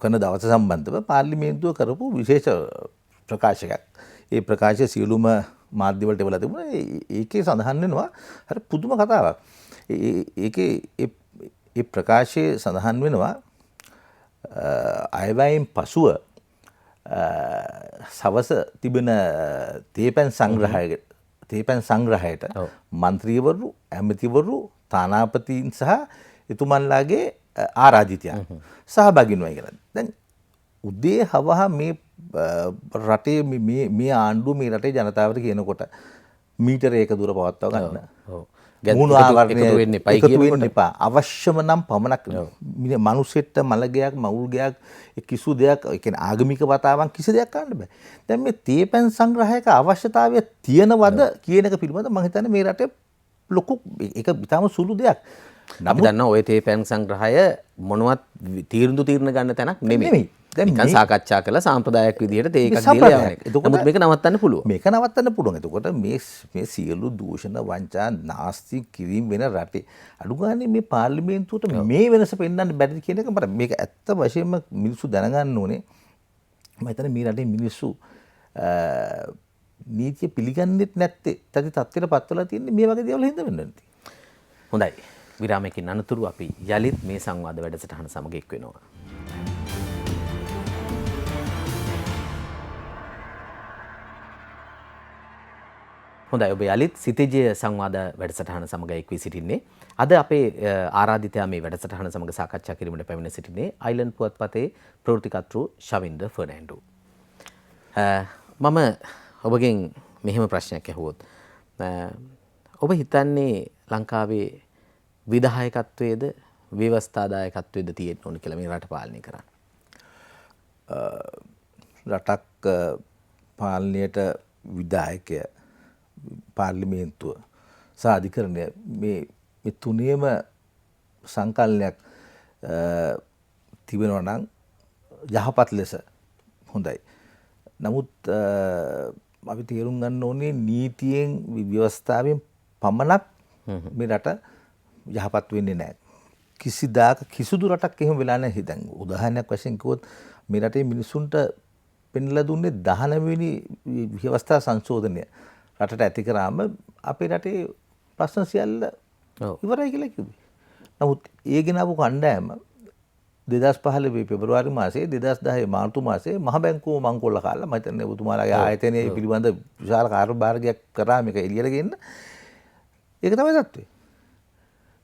කරන දවස සම්බන්ධව පාර්ලිමේන්තුව කරපු විශේෂ ප්‍රකාශයක්. ඒ ප්‍රකාශය සියලුම මාධ්‍ය වලට එවලා තිබුණා. ඒකේ සඳහන් වෙනවා හරි පුදුම කතාවක්. ඒකේ ඒ ප්‍රකාශයේ සඳහන් වෙනවා අයවැයෙන් පසුව සවස තිබෙන තේපැන් සංග්‍රහයට මන්ත්‍රීවරු, ඇමතිවරු, තානාපතීන් සහ එතුමන්ලාගේ ආරාධිතයන් සහභාගී වෙනවා කියලා. දැන් උදේ හවහ මේ රටේ මේ ආණ්ඩුව මේ රටේ ජනතාවට කියනකොට මීටර එක දුර පවත්වා ගන්න. මුණු ආවරණය එකතු වෙන්න එපා. අවශ්‍යම නම් පමණක් මිනිස්සෙට මලගයක්, මවුල්ගයක්, කිසු දෙයක්, ඒ කියන්නේ ආගමික වතාවන් කිසි දෙයක් ගන්න බෑ. දැන් මේ තේපැන් සංග්‍රහයක අවශ්‍යතාවය තියෙනවද කියන එක පිළිබඳව මම හිතන්නේ මේ රටේ ලොකු ඒක ඉතාම සුළු දෙයක්. අපි දන්නවා ඔය තේපැන් සංග්‍රහය මොනවත් තීරණ ගන්න තැනක් නෙමෙයි. නිකන් සාකච්ඡා කළා සාම්ප්‍රදායික විදිහට ඒකක් දීලා යවන එක. නමුත් මේක නවත්තන්න පුළුවන්. මේක නවත්තන්න පුළුවන්. එතකොට මේ සියලු දූෂණ වංචා නාස්ති කිරීම වෙන රටේ අඩු ගානේ මේ පාර්ලිමේන්තුවට මේ වෙනස පෙන්වන්න බැරිද කියන එක මට මේක ඇත්ත වශයෙන්ම මිනිස්සු දැනගන්න ඕනේ. මම හිතන්නේ මේ රටේ මිනිස්සු නීතිය පිළිගන්නෙත් නැත්තේ තත්ති තත්ත්වයට පත් වෙලා තියෙන්නේ මේ වගේ දේවල් හින්දා වෙන්න නැති. හොඳයි. විරාමයකින් අනතුරු අපි යලිත් මේ සංවාද වැඩසටහන සමග එක් වෙනවා. හොඳයි ඔබ යලිත් සිතේජය සංවාද වැඩසටහන සමග එක් වී සිටින්නේ. අද අපේ ආරාධිතයා මේ වැඩසටහන සමග සාකච්ඡා කිරීමට පැමිණ සිටින්නේ අයිලන්ඩ් පුවත්පතේ ප්‍රවෘත්තිකර්තෘ ශවින්ද්‍ර ෆර්නෑන්ඩෝ. මම ඔබගෙන් මෙහෙම ප්‍රශ්නයක් ඇහුවොත් ඔබ හිතන්නේ ලංකාවේ විධායකත්වයේද ව්‍යවස්ථාදායකත්වයේද තියෙන්න ඕන කියලා මේ රට පාලනය කරන්න? රටක් පාලනයට විධායකය, පාර්ලිමේන්තුව සහ අධිකරණය මේ තුනේම සංකල්පයක් තිබෙනවා නම් යහපත් ලෙස හොඳයි. නමුත් අපි තේරුම් ගන්න ඕනේ නීතියෙන් ව්‍යවස්ථාවෙන් පමණක් මේ රට යහපත් වෙන්නේ නැහැ. කිසිදාක කිසිදු රටක් එහෙම වෙලා නැහැ. දැන් උදාහරණයක් වශයෙන් කිව්වොත් මේ රටේ මිනිසුන්ට පෙන්ලා දුන්නේ 19 වෙනි ව්‍යවස්ථා සංශෝධනය රටට ඇති කරාම අපේ රටේ ප්‍රශ්න සියල්ල ඉවරයි කියලා කිව්වේ. නමුත් ඒ ගෙනාවු කණ්ඩායම 2015 පෙබරවාරි මාසයේ 2010 මාර්තු මාසයේ මහ බැංකුව මංකොල්ල කාලා මම හිතන්නේ ඔබතුමාලාගේ ආයතනයේ පිළිබඳ විශාල කාර්යභාරයක් කරා මේක එළියට ගෙන්න. ඒක තමයි තත්ත්වය.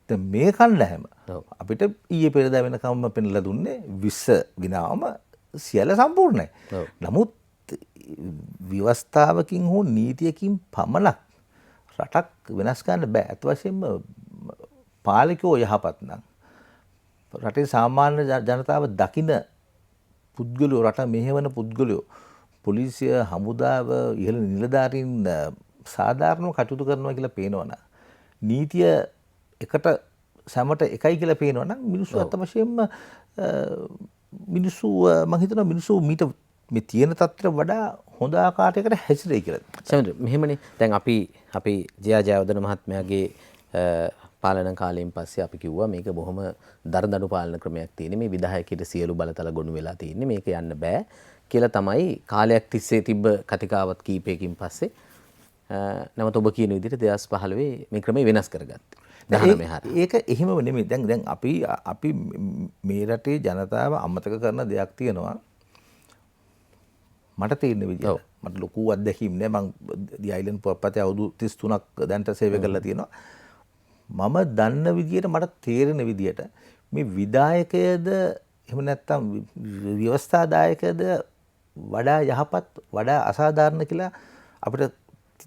දැන් මේ කණ්ඩායම අපිට ඊයේ පෙරදා වෙනකම්ම පෙන්ලා දුන්නේ 20 ගිනාවම සියල්ල සම්පූර්ණයි. නමුත් ව්‍යවස්ථාවකින් හෝ නීතියකින් පමණක් රටක් වෙනස් කරන්න බෑ. අත් වශයෙන්ම පාලකයෝ යහපත් නම් රටේ සාමාන්‍ය ජනතාව දකින පුද්ගලයෝ රට මෙහෙවන පුද්ගලයෝ පොලිසිය හමුදාව ඉහළ නිලධාරීන් සාධාරණව කටයුතු කරනවා කියලා පේනවනම් නීතිය එකට සමට එකයි කියලා පේනවනම් මිනිස්සු අත් වශයෙන්ම මිනිස්සු මම හිතනවා මිනිස්සු මීට මේ තියෙන තත්ත්වයට වඩා හොඳ ආකාරයකට හැසිරෙයි කියලා. සමහර මෙහෙමනේ දැන් අපි ජයවර්ධන මහත්මයාගේ පාලන කාලයෙන් පස්සේ අපි කිව්වා මේක බොහොම දරදඬු පාලන ක්‍රමයක් තියෙන මේ විධායකයට සියලු බලතල ගොනු වෙලා තියෙන්නේ මේක යන්න බෑ කියලා තමයි කාලයක් තිස්සේ තිබ්බ කතිකාවත් කීපයකින් පස්සේ නැවත ඔබ කියන විදිහට 2015 මේ ක්‍රමය වෙනස් කරගත්තා. ඒක එහෙමම නෙමෙයි. දැන් අපි මේ රටේ ජනතාව අමතක කරන දෙයක් තියෙනවා. මට තේරෙන විදිහට මට ලොකු අත්දැකීම් නෑ. මම දී අයිලන්ඩ් පුවත්පතේ අවුරුදු 33ක් දැන්ට සේවය කරලා තියෙනවා. මම දන්න විදිහට මට තේරෙන විදිහට මේ විධායකයද එහෙම නැත්නම් ව්‍යවස්ථාදායකයද වඩා යහපත් වඩා අසාධාරණ කියලා අපිට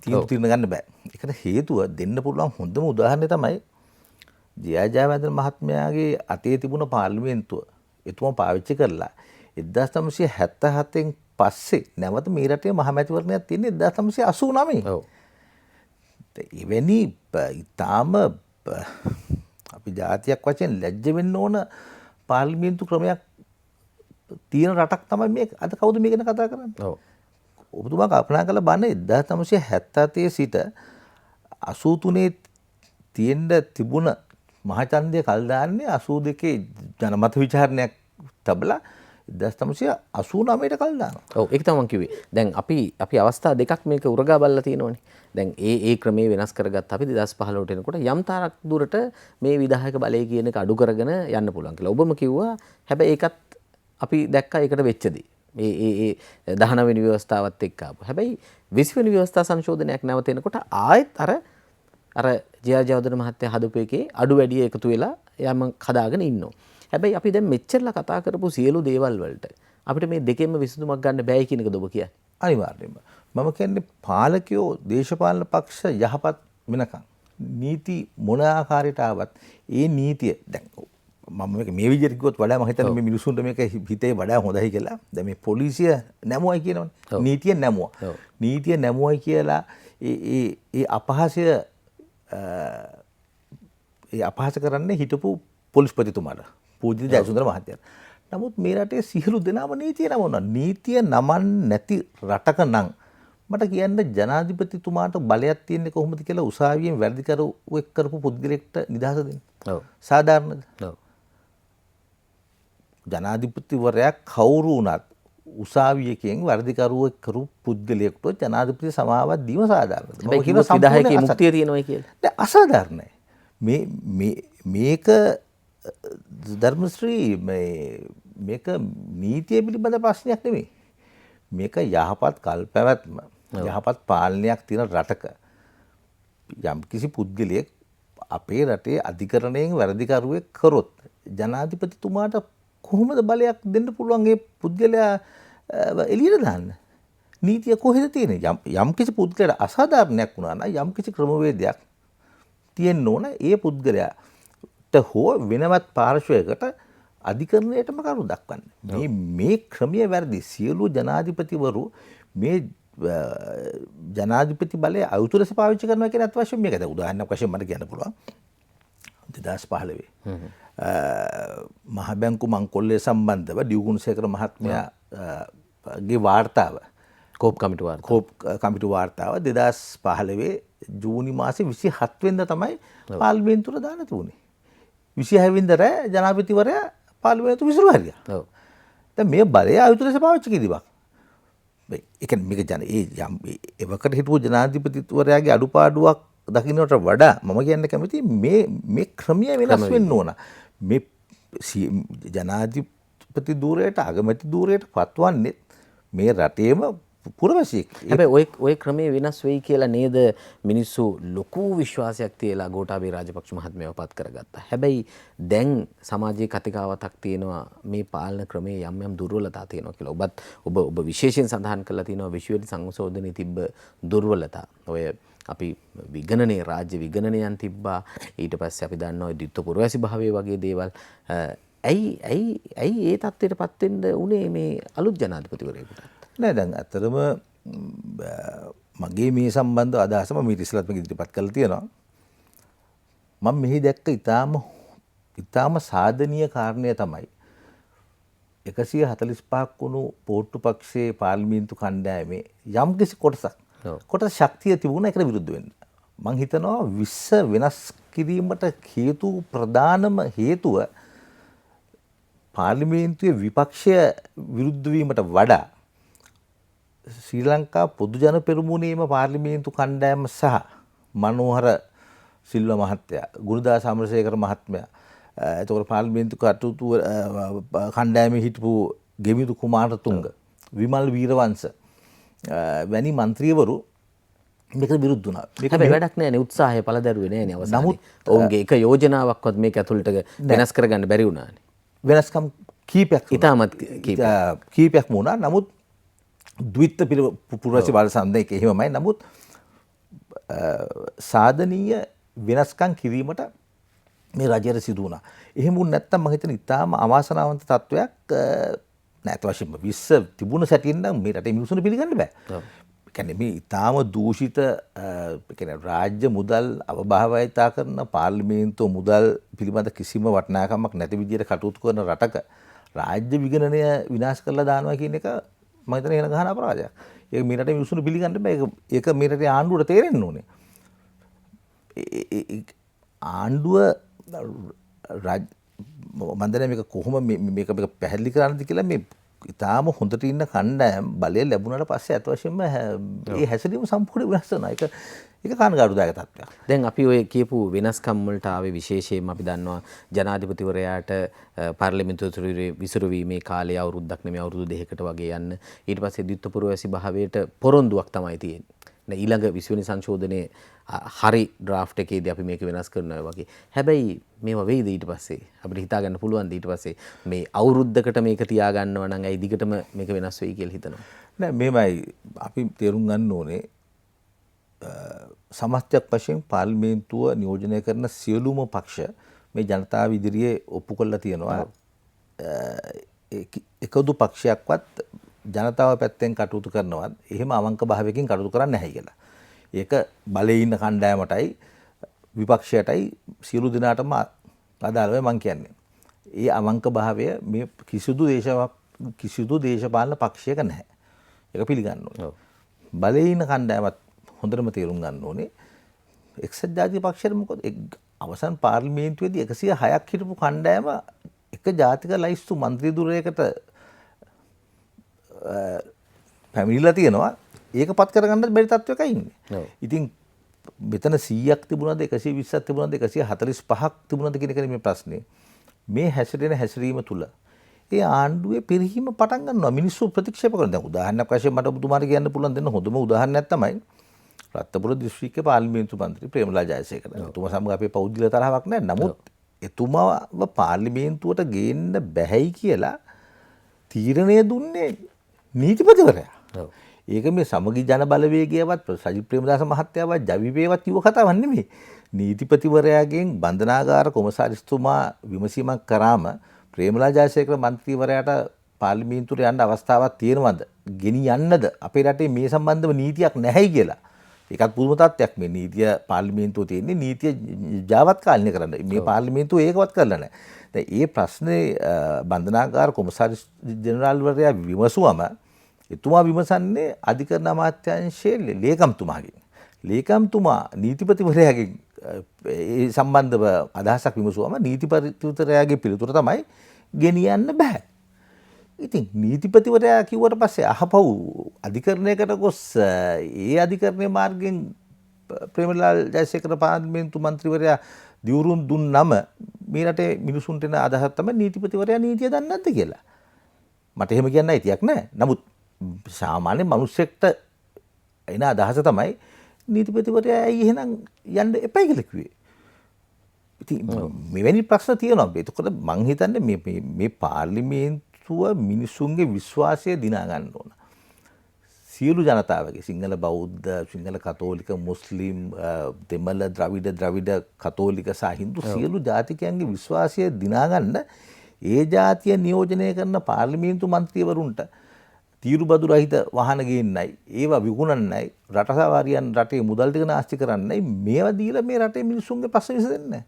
තීරණ ගන්න බෑ. ඒකට හේතුව දෙන්න පුළුවන් හොඳම උදාහරණය තමයි ජයවර්ධන මහත්මයාගේ අතේ තිබුණ පාර්ලිමේන්තුව එතුමා පාවිච්චි කරලා 1977න් පස්සේ නැවත මේ රටේ මහමැතිවරණයක් තියෙන්නේ 1989. ඔව්. එවැනි ඉතාම අපි ජාතියක් වශයෙන් ලැජ්ජ වෙන්න ඕන පාර්ලිමේන්තු ක්‍රමයක් තියෙන රටක් තමයි මේක. අද කවුද මේ ගැන කතා කරන්නේ? ඔව්. ඔබතුමා කල්පනා කරලා බලන්න 1977 සිට 83 තියෙන්න තිබුණ මහාචන්දය කල් දාන්නේ 82 ජනමත විචාරණයක් තබලා 1989ට කල් දානවා. ඔව් ඒක තමයි මම කිව්වේ. දැන් අපි අවස්ථා දෙකක් මේක උරගා බලලා තියෙනවනේ. දැන් ඒ ක්‍රමයේ වෙනස් කරගත්ත අපි 2015ට එනකොට යම් තාරක් දුරට මේ විධායක බලය කියන එක අඩු කරගෙන යන්න පුළුවන් කියලා. ඔබම කිව්වා හැබැයි ඒකත් අපි දැක්කා ඒකට වෙච්ච දේ. ඒ 19 වෙනි ව්‍යවස්ථාවත් එක්ක ආපු. හැබැයි 20 වෙනි ව්‍යවස්ථා සංශෝධනයක් නැවත එනකොට ආයෙත් අර ජයවර්ධන මහත්තයා හදපු එකේ අඩු වැඩි එකතු වෙලා යම හදාගෙන ඉන්නවා. හැබැයි අපි දැන් මෙච්චරලා කතා කරපු සියලු දේවල් වලට අපිට මේ දෙකෙන්ම විසඳුමක් ගන්න බෑ කියන එකද ඔබ කියන්නේ? අනිවාර්යයෙන්ම. මම කියන්නේ පාලකයෝ දේශපාලන පක්ෂ යහපත් වෙනකන් නීති මොන ආකාරයට ආවත් ඒ නීතිය දැන් මම මේ විදිහට කිව්වොත් වඩා මම හිතන්නේ මේ මිනිසුන්ට මේක හිතේ වඩා හොඳයි කියලා. දැන් මේ පොලිසිය නැමුවයි කියනවනේ. නීතිය නැමුවා. නීතිය නැමුවයි කියලා ඒ අපහාසය අපහාස කරන්නේ හිටපු පොලිස්පතිතුමාට. පූජ්‍ය ජයසුන්දර මහත්තයාට. නමුත් මේ රටේ සියලු දෙනාම නීතිය නමනවා. නීතිය නමන් නැති රටක නම් මට කියන්න ජනාධිපතිතුමාට බලයක් තියෙන්නේ කොහොමද කියලා උසාවියෙන් වැරදිකරුවෙක් කරපු පුද්ගලෙක්ට නිදහස දෙන්න. ඔව්. සාධාරණද? ඔව්. ජනාධිපතිවරයා කවුරු වුණත් උසාවියකින් වැරදිකරුවෙක් කරපු පුද්ගලයෙකුට ජනාධිපති සමාවක් දීම සාධාරණද? හැබැයි කිව්වොත් විධායකයේ මුක්තිය තියෙනවා කියලා. දැන් අසාධාරණයි. මේක ධර්මශ්‍රී මේක නීතිය පිළිබඳ ප්‍රශ්නයක් නෙමෙයි. මේක යහපත් කල්පැවැත්ම යහපත් පාලනයක් තියෙන රටක යම් කිසි පුද්ගලයෙක් අපේ රටේ අධිකරණයෙන් වැරදිකරුවෙක් කරොත් ජනාධිපතිතුමාට කොහොමද බලයක් දෙන්න පුළුවන් ඒ පුද්ගලයා එළියට දාන්න? නීතිය කොහෙද තියෙන්නේ? යම් කිසි පුද්ගලයාට අසාධාරණයක් වුණා නම් යම් කිසි ක්‍රමවේදයක් තියෙන්න ඕන ඒ පුද්ගලයාට හෝ වෙනවත් පාර්ශ්වයකට අධිකරණයටම කරු දක්වන්න. මේ ක්‍රමය වැරදි. සියලු ජනාධිපතිවරු මේ ජනාධිපති බලය අයුතු ලෙස පාවිච්චි කරනවා කියන අත් වශයෙන් මේක. දැන් උදාහරණයක් වශයෙන් මට කියන්න පුළුවන්. 2015 මහ බැංකු මංකොල්ලේ සම්බන්ධව ඩියුගුණසේකර මහත්මයාගේ වාර්තාව කෝප් කමිටු වාර්තාව කෝප් කමිටු වාර්තාව 2015 ජූනි මාසේ 27 වෙනිදා තමයි පාර්ලිමේන්තුවට දාන්න තිබුණේ. 26 වෙනිදා රෑ ජනාධිපතිවරයා පාර්ලිමේන්තුව විසිරුවා හරියා. ඔව්. දැන් මේ බලය අයුතු ලෙස පාවිච්චි කිරීමක්. ඒ කියන්නේ මේක යම් එවකට හිටපු ජනාධිපතිවරයාගේ අඩුපාඩුවක් දකින්නට වඩා මම කියන්න කැමති මේ ක්‍රමය වෙනස් වෙන්න ඕන. මේ ජනාධිපති ධූරයට අගමැති ධූරයට පත්වන්නේ මේ රටේම පුරවැසියෙක්. හැබැයි ඔය ක්‍රමේ වෙනස් වෙයි කියලා නේද මිනිස්සු ලොකු විශ්වාසයක් තියලා ගෝඨාභය රාජපක්ෂ මහත්මයාව පත් කරගත්තා. හැබැයි දැන් සමාජයේ කතිකාවතක් තියෙනවා මේ පාලන ක්‍රමයේ යම් දුර්වලතා තියෙනවා කියලා. ඔබ විශේෂයෙන් සඳහන් කරලා තියෙනවා විශ්වවිද්‍යාල සංශෝධනයේ තිබ්බ දුර්වලතා. ඔය අපි විගණනයේ රාජ්‍ය විගණනයන් තිබ්බා. ඊට පස්සේ අපි දන්නවා ද්විත්ව පුරවැසි භාවයේ වගේ දේවල්. ඇයි ඒ තත්ත්වයටපත් වෙන්න උනේ මේ අලුත් ජනාධිපතිවරයෙකුට? නෑ දැන් ඇත්තටම මගේ මේ සම්බන්ධ අදහස මම ඊට ඉස්සෙල්ලත් මේක ඉදිරිපත් කරලා තියෙනවා. මම මෙහි දැක්ක ඊටාම සාධනීය කාරණය තමයි 145ක් වුණු පෝට්ටු පක්ෂයේ පාර්ලිමේන්තු කණ්ඩායමේ යම් කිසි කොටස ශක්තිය තිබුණා ඒකට විරුද්ධ වෙන්න. මම හිතනවා විශ්ව වෙනස් කිරීමට හේතු ප්‍රධානම හේතුව පාර්ලිමේන්තුවේ විපක්ෂය විරුද්ධ වීමට වඩා ශ්‍රී ලංකා පොදු ජන පෙරමුණේම පාර්ලිමේන්තු කණ්ඩායම සහ මනෝහර සිල්වා මහත්තයා, ගුරුදාස අමරසේකර මහත්මයා, එතකොට පාර්ලිමේන්තු කටයුතු කණ්ඩායමේ හිටපු ගෙමිදු කුමාරතුංග, විමල් වීරවංශ වැනි മന്ത്രിවරු මේකට විරුද්ධ වුණා. හැබැයි වැඩක් නැහැ නේ උත්සාහය පළදරුවේ නැහැ නේ අවසානයේ. නමුත් ඔවුන්ගේ එක යෝජනාවක්වත් මේක ඇතුළට වෙනස් කරගන්න බැරි වුණානේ. වෙනස්කම් කීපයක් ඉතාමත් කීපයක් වුණා. නමුත් ද්විත්ව පුරවැසි බල සන්දේක එහෙමමයි. නමුත් සාධනීය වෙනස්කම් කිරීමට මේ රජයට සිදු වුණා. එහෙම වුණ නැත්නම් මම හිතන ඉතාම අවාසනාවන්ත තත්වයක් නැත් වශයෙන්ම විශ්ව තිබුණ සැටින් නම් මේ රටේ මිනිසුන්ට පිළිගන්න බෑ. ඒ කියන්නේ මේ ඉතාම දූෂිත රාජ්‍ය මුදල් අවභාවිතා කරන පාර්ලිමේන්තුව මුදල් පිළිබඳ කිසිම වටිනාකමක් නැති විදිහට කටයුතු කරන රටක රාජ්‍ය විගණනය විනාශ කරලා දානවා කියන එක මම හිතන්නේ වෙන ගහන අපරාධයක්. ඒක මේ රටේ මිනිස්සුන්ට පිළිගන්න බෑ. ඒක මේ රටේ ආණ්ඩුවට තේරෙන්න ඕනේ. ආණ්ඩුව මම දන්නේ මේක කොහොම මේක පැහැදිලි කරන්නද කියලා මේ ඉතාලම හොඳට ඉන්න කණ්ඩායම් බලය ලැබුණාට පස්සේ අත වශයෙන්ම ඒ හැසිරීම සම්පූර්ණ වෙනස් වෙනවා. ඒක කනගාටුදායක තත්ත්වයක්. දැන් අපි ඔය කියපු වෙනස්කම් වලට ආවේ විශේෂයෙන්ම අපි දන්නවා ජනාධිපතිවරයාට පාර්ලිමේන්තුවේ විසිරුවීමේ කාලය අවුරුද්දක් නෙමෙයි අවුරුදු දෙකකට වගේ යන්න. ඊට පස්සේ ද්විත්ව පුරවැසි භාවයට පොරොන්දුවක් තමයි තියෙන්නේ. ඊළඟ 20 වෙනි සංශෝධනයේ හරි ඩ්‍රාෆ්ට් එකේදී අපි මේක වෙනස් කරනවා වගේ. හැබැයි මේවා වෙයිද ඊට පස්සේ අපිට හිතා ගන්න පුළුවන් ඊට පස්සේ මේ අවුරුද්දකට මේක තියා ගන්නවා නම් ඇයි දිගටම මේක වෙනස් වෙයි කියලා හිතනවා. නෑ මේමයි අපි තේරුම් ගන්න ඕනේ සමස්තයක් වශයෙන් පාර්ලිමේන්තුව නියෝජනය කරන සියලුම පක්ෂ මේ ජනතාව ඉදිරියේ ඔප්පු කරලා තියෙනවා එකදු පක්ෂයක්වත් ජනතාව පැත්තෙන් කටයුතු කරනවත් එහෙම අවංක භාවයකින් කටයුතු කරන්නේ නැහැ කියලා. ඒක බලේ ඉන්න කණ්ඩායමටයි විපක්ෂයටයි සියලු දෙනාටම අදාළවයි මම කියන්නේ. ඒ අවංක භාවය මේ කිසිදු දේශපාලන පක්ෂයක නැහැ. ඒක පිළිගන්න ඕනේ. බලේ ඉන්න කණ්ඩායමත් හොඳටම තේරුම් ගන්න ඕනේ. එක්සත් ජාතික පක්ෂයට මොකද අවසන් පාර්ලිමේන්තුවේදී 106ක් හිටපු කණ්ඩායම එක ජාතික ලයිස්තු മന്ത്രി දුරයකට පැමිණිලා තියෙනවා. ඒක පත් කරගන්න බැරි තත්ත්වයක ඉන්නේ. ඉතින් මෙතන 100ක් තිබුණාද 120ක් තිබුණාද 145ක් තිබුණාද කියන එක මේ ප්‍රශ්නේ. මේ හැසිරීම තුල ඒ ආණ්ඩුවේ පිරිහීම පටන් ගන්නවා. මිනිස්සු ප්‍රතික්ෂේප කරනවා. දැන් උදාහරණයක් වශයෙන් මට ඔබතුමාට කියන්න පුළුවන් දෙන්න හොඳම උදාහරණයක් තමයි රත්නපුර දිස්ත්‍රික්කයේ පාර්ලිමේන්තු මන්ත්‍රී ප්‍රේමලා ජයසේකර. එතුමා සමග අපේ පෞද්ගලික තරහවක් නැහැ. නමුත් එතුමාව පාර්ලිමේන්තුවට ගේන්න බැහැයි කියලා තීරණය දුන්නේ නීතිපතිවරයා. ඒක මේ සමගි ජන බලවේගයවත් සජිත් ප්‍රේමදාස මහත්තයාවත් ජවිපේවත් කිව්ව කතාවක් නෙමෙයි. නීතිපතිවරයාගෙන් බන්ධනාගාර කොමසාරිස්තුමා විමසීමක් කරාම ප්‍රේමලා ජයසේකර මන්ත්‍රීවරයාට පාර්ලිමේන්තුවට යන්න අවස්ථාවක් තියෙනවද? ගෙනියන්නද? අපේ රටේ මේ සම්බන්ධව නීතියක් නැහැයි කියලා ඒකත් පුදුම තත්ත්වයක්. මේ නීතිය පාර්ලිමේන්තුවේ තියෙන්නේ නීතිය ජාවත් කාලිනය කරන්න. මේ පාර්ලිමේන්තුව ඒකවත් කරලා නැහැ. දැන් ඒ ප්‍රශ්නේ බන්ධනාගාර කොමසාරිස් ජෙනරාල්වරයා විමසුවම එතුමා විමසන්නේ අධිකරණ අමාත්‍යාංශයේ ලේකම්තුමාගෙන්. ලේකම්තුමා නීතිපතිවරයාගෙන් ඒ සම්බන්ධව අදහසක් විමසුවම නීතිපතිවරයාගේ පිළිතුර තමයි ගෙනියන්න බෑ. ඉතින් නීතිපතිවරයා කිව්වට පස්සේ අහපව් අධිකරණයකට ගොස් ඒ අධිකරණයේ මාර්ගයෙන් ප්‍රේමලාල් ජයසේකර පාර්ලිමේන්තු මන්ත්‍රීවරයා දියුරුම් දුන්නම මේ රටේ මිනිසුන්ට එන අදහස තමයි නීතිපතිවරයා නීතිය දන්නේ නැද්ද කියලා. මට එහෙම කියන්න අයිතියක් නැහැ. නමුත් සාමාන්‍ය මිනිස්සෙක්ට එන අදහස තමයි නීතිපතිවරයා ඇයි එහෙනම් යන්න එපයි කියලා කිව්වේ. ඉතින් මෙවැනි ප්‍රශ්න තියෙනවා. එතකොට මං හිතන්නේ මේ පාර්ලිමේන්තුව මිනිසුන්ගේ විශ්වාසය දිනා ගන්න ඕන. සියලු ජනතාවගේ සිංහල බෞද්ධ, සිංහල කතෝලික, මුස්ලිම්, දෙමළ, ද්‍රවිඩ කතෝලික සහ හින්දු සියලු ජාතිකයන්ගේ විශ්වාසය දිනා ගන්න ඒ ජාතිය නියෝජනය කරන පාර්ලිමේන්තු මන්ත්‍රීවරුන්ට තීරුබදු රහිත වාහන ගේන්නයි, ඒවා විකුණන්නයි, රට සවාරියන් රටේ මුදල් ටික නාස්ති කරන්නයි මේවා දීලා මේ රටේ මිනිස්සුන්ගේ ප්‍රශ්න විසඳන්නේ නැහැ.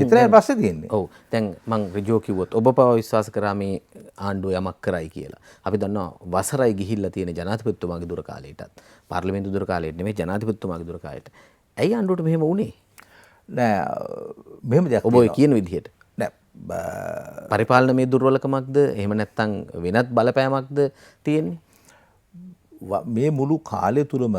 එතරම් ප්‍රශ්නේ තියෙන්නේ. ඔව්. දැන් මං ඍජුව කිව්වොත් ඔබ පවා විශ්වාස කරා මේ ආණ්ඩුව යමක් කරයි කියලා. අපි දන්නවා වසරයි ගිහිල්ලා තියෙන ජනාධිපතිතුමාගේ දුර කාලයටත් පාර්ලිමේන්තු දුර කාලයට නෙමෙයි ජනාධිපතිතුමාගේ දුර කාලයට. ඇයි ආණ්ඩුවට මෙහෙම වුනේ? නෑ මෙහෙම දෙයක් ඔබ ඔය කියන විදිහට. පරිපාලන මේ දුර්වලකමක්ද එහෙම නැත්නම් වෙනත් බලපෑමක්ද තියෙන්නේ? මේ මුළු කාලය තුලම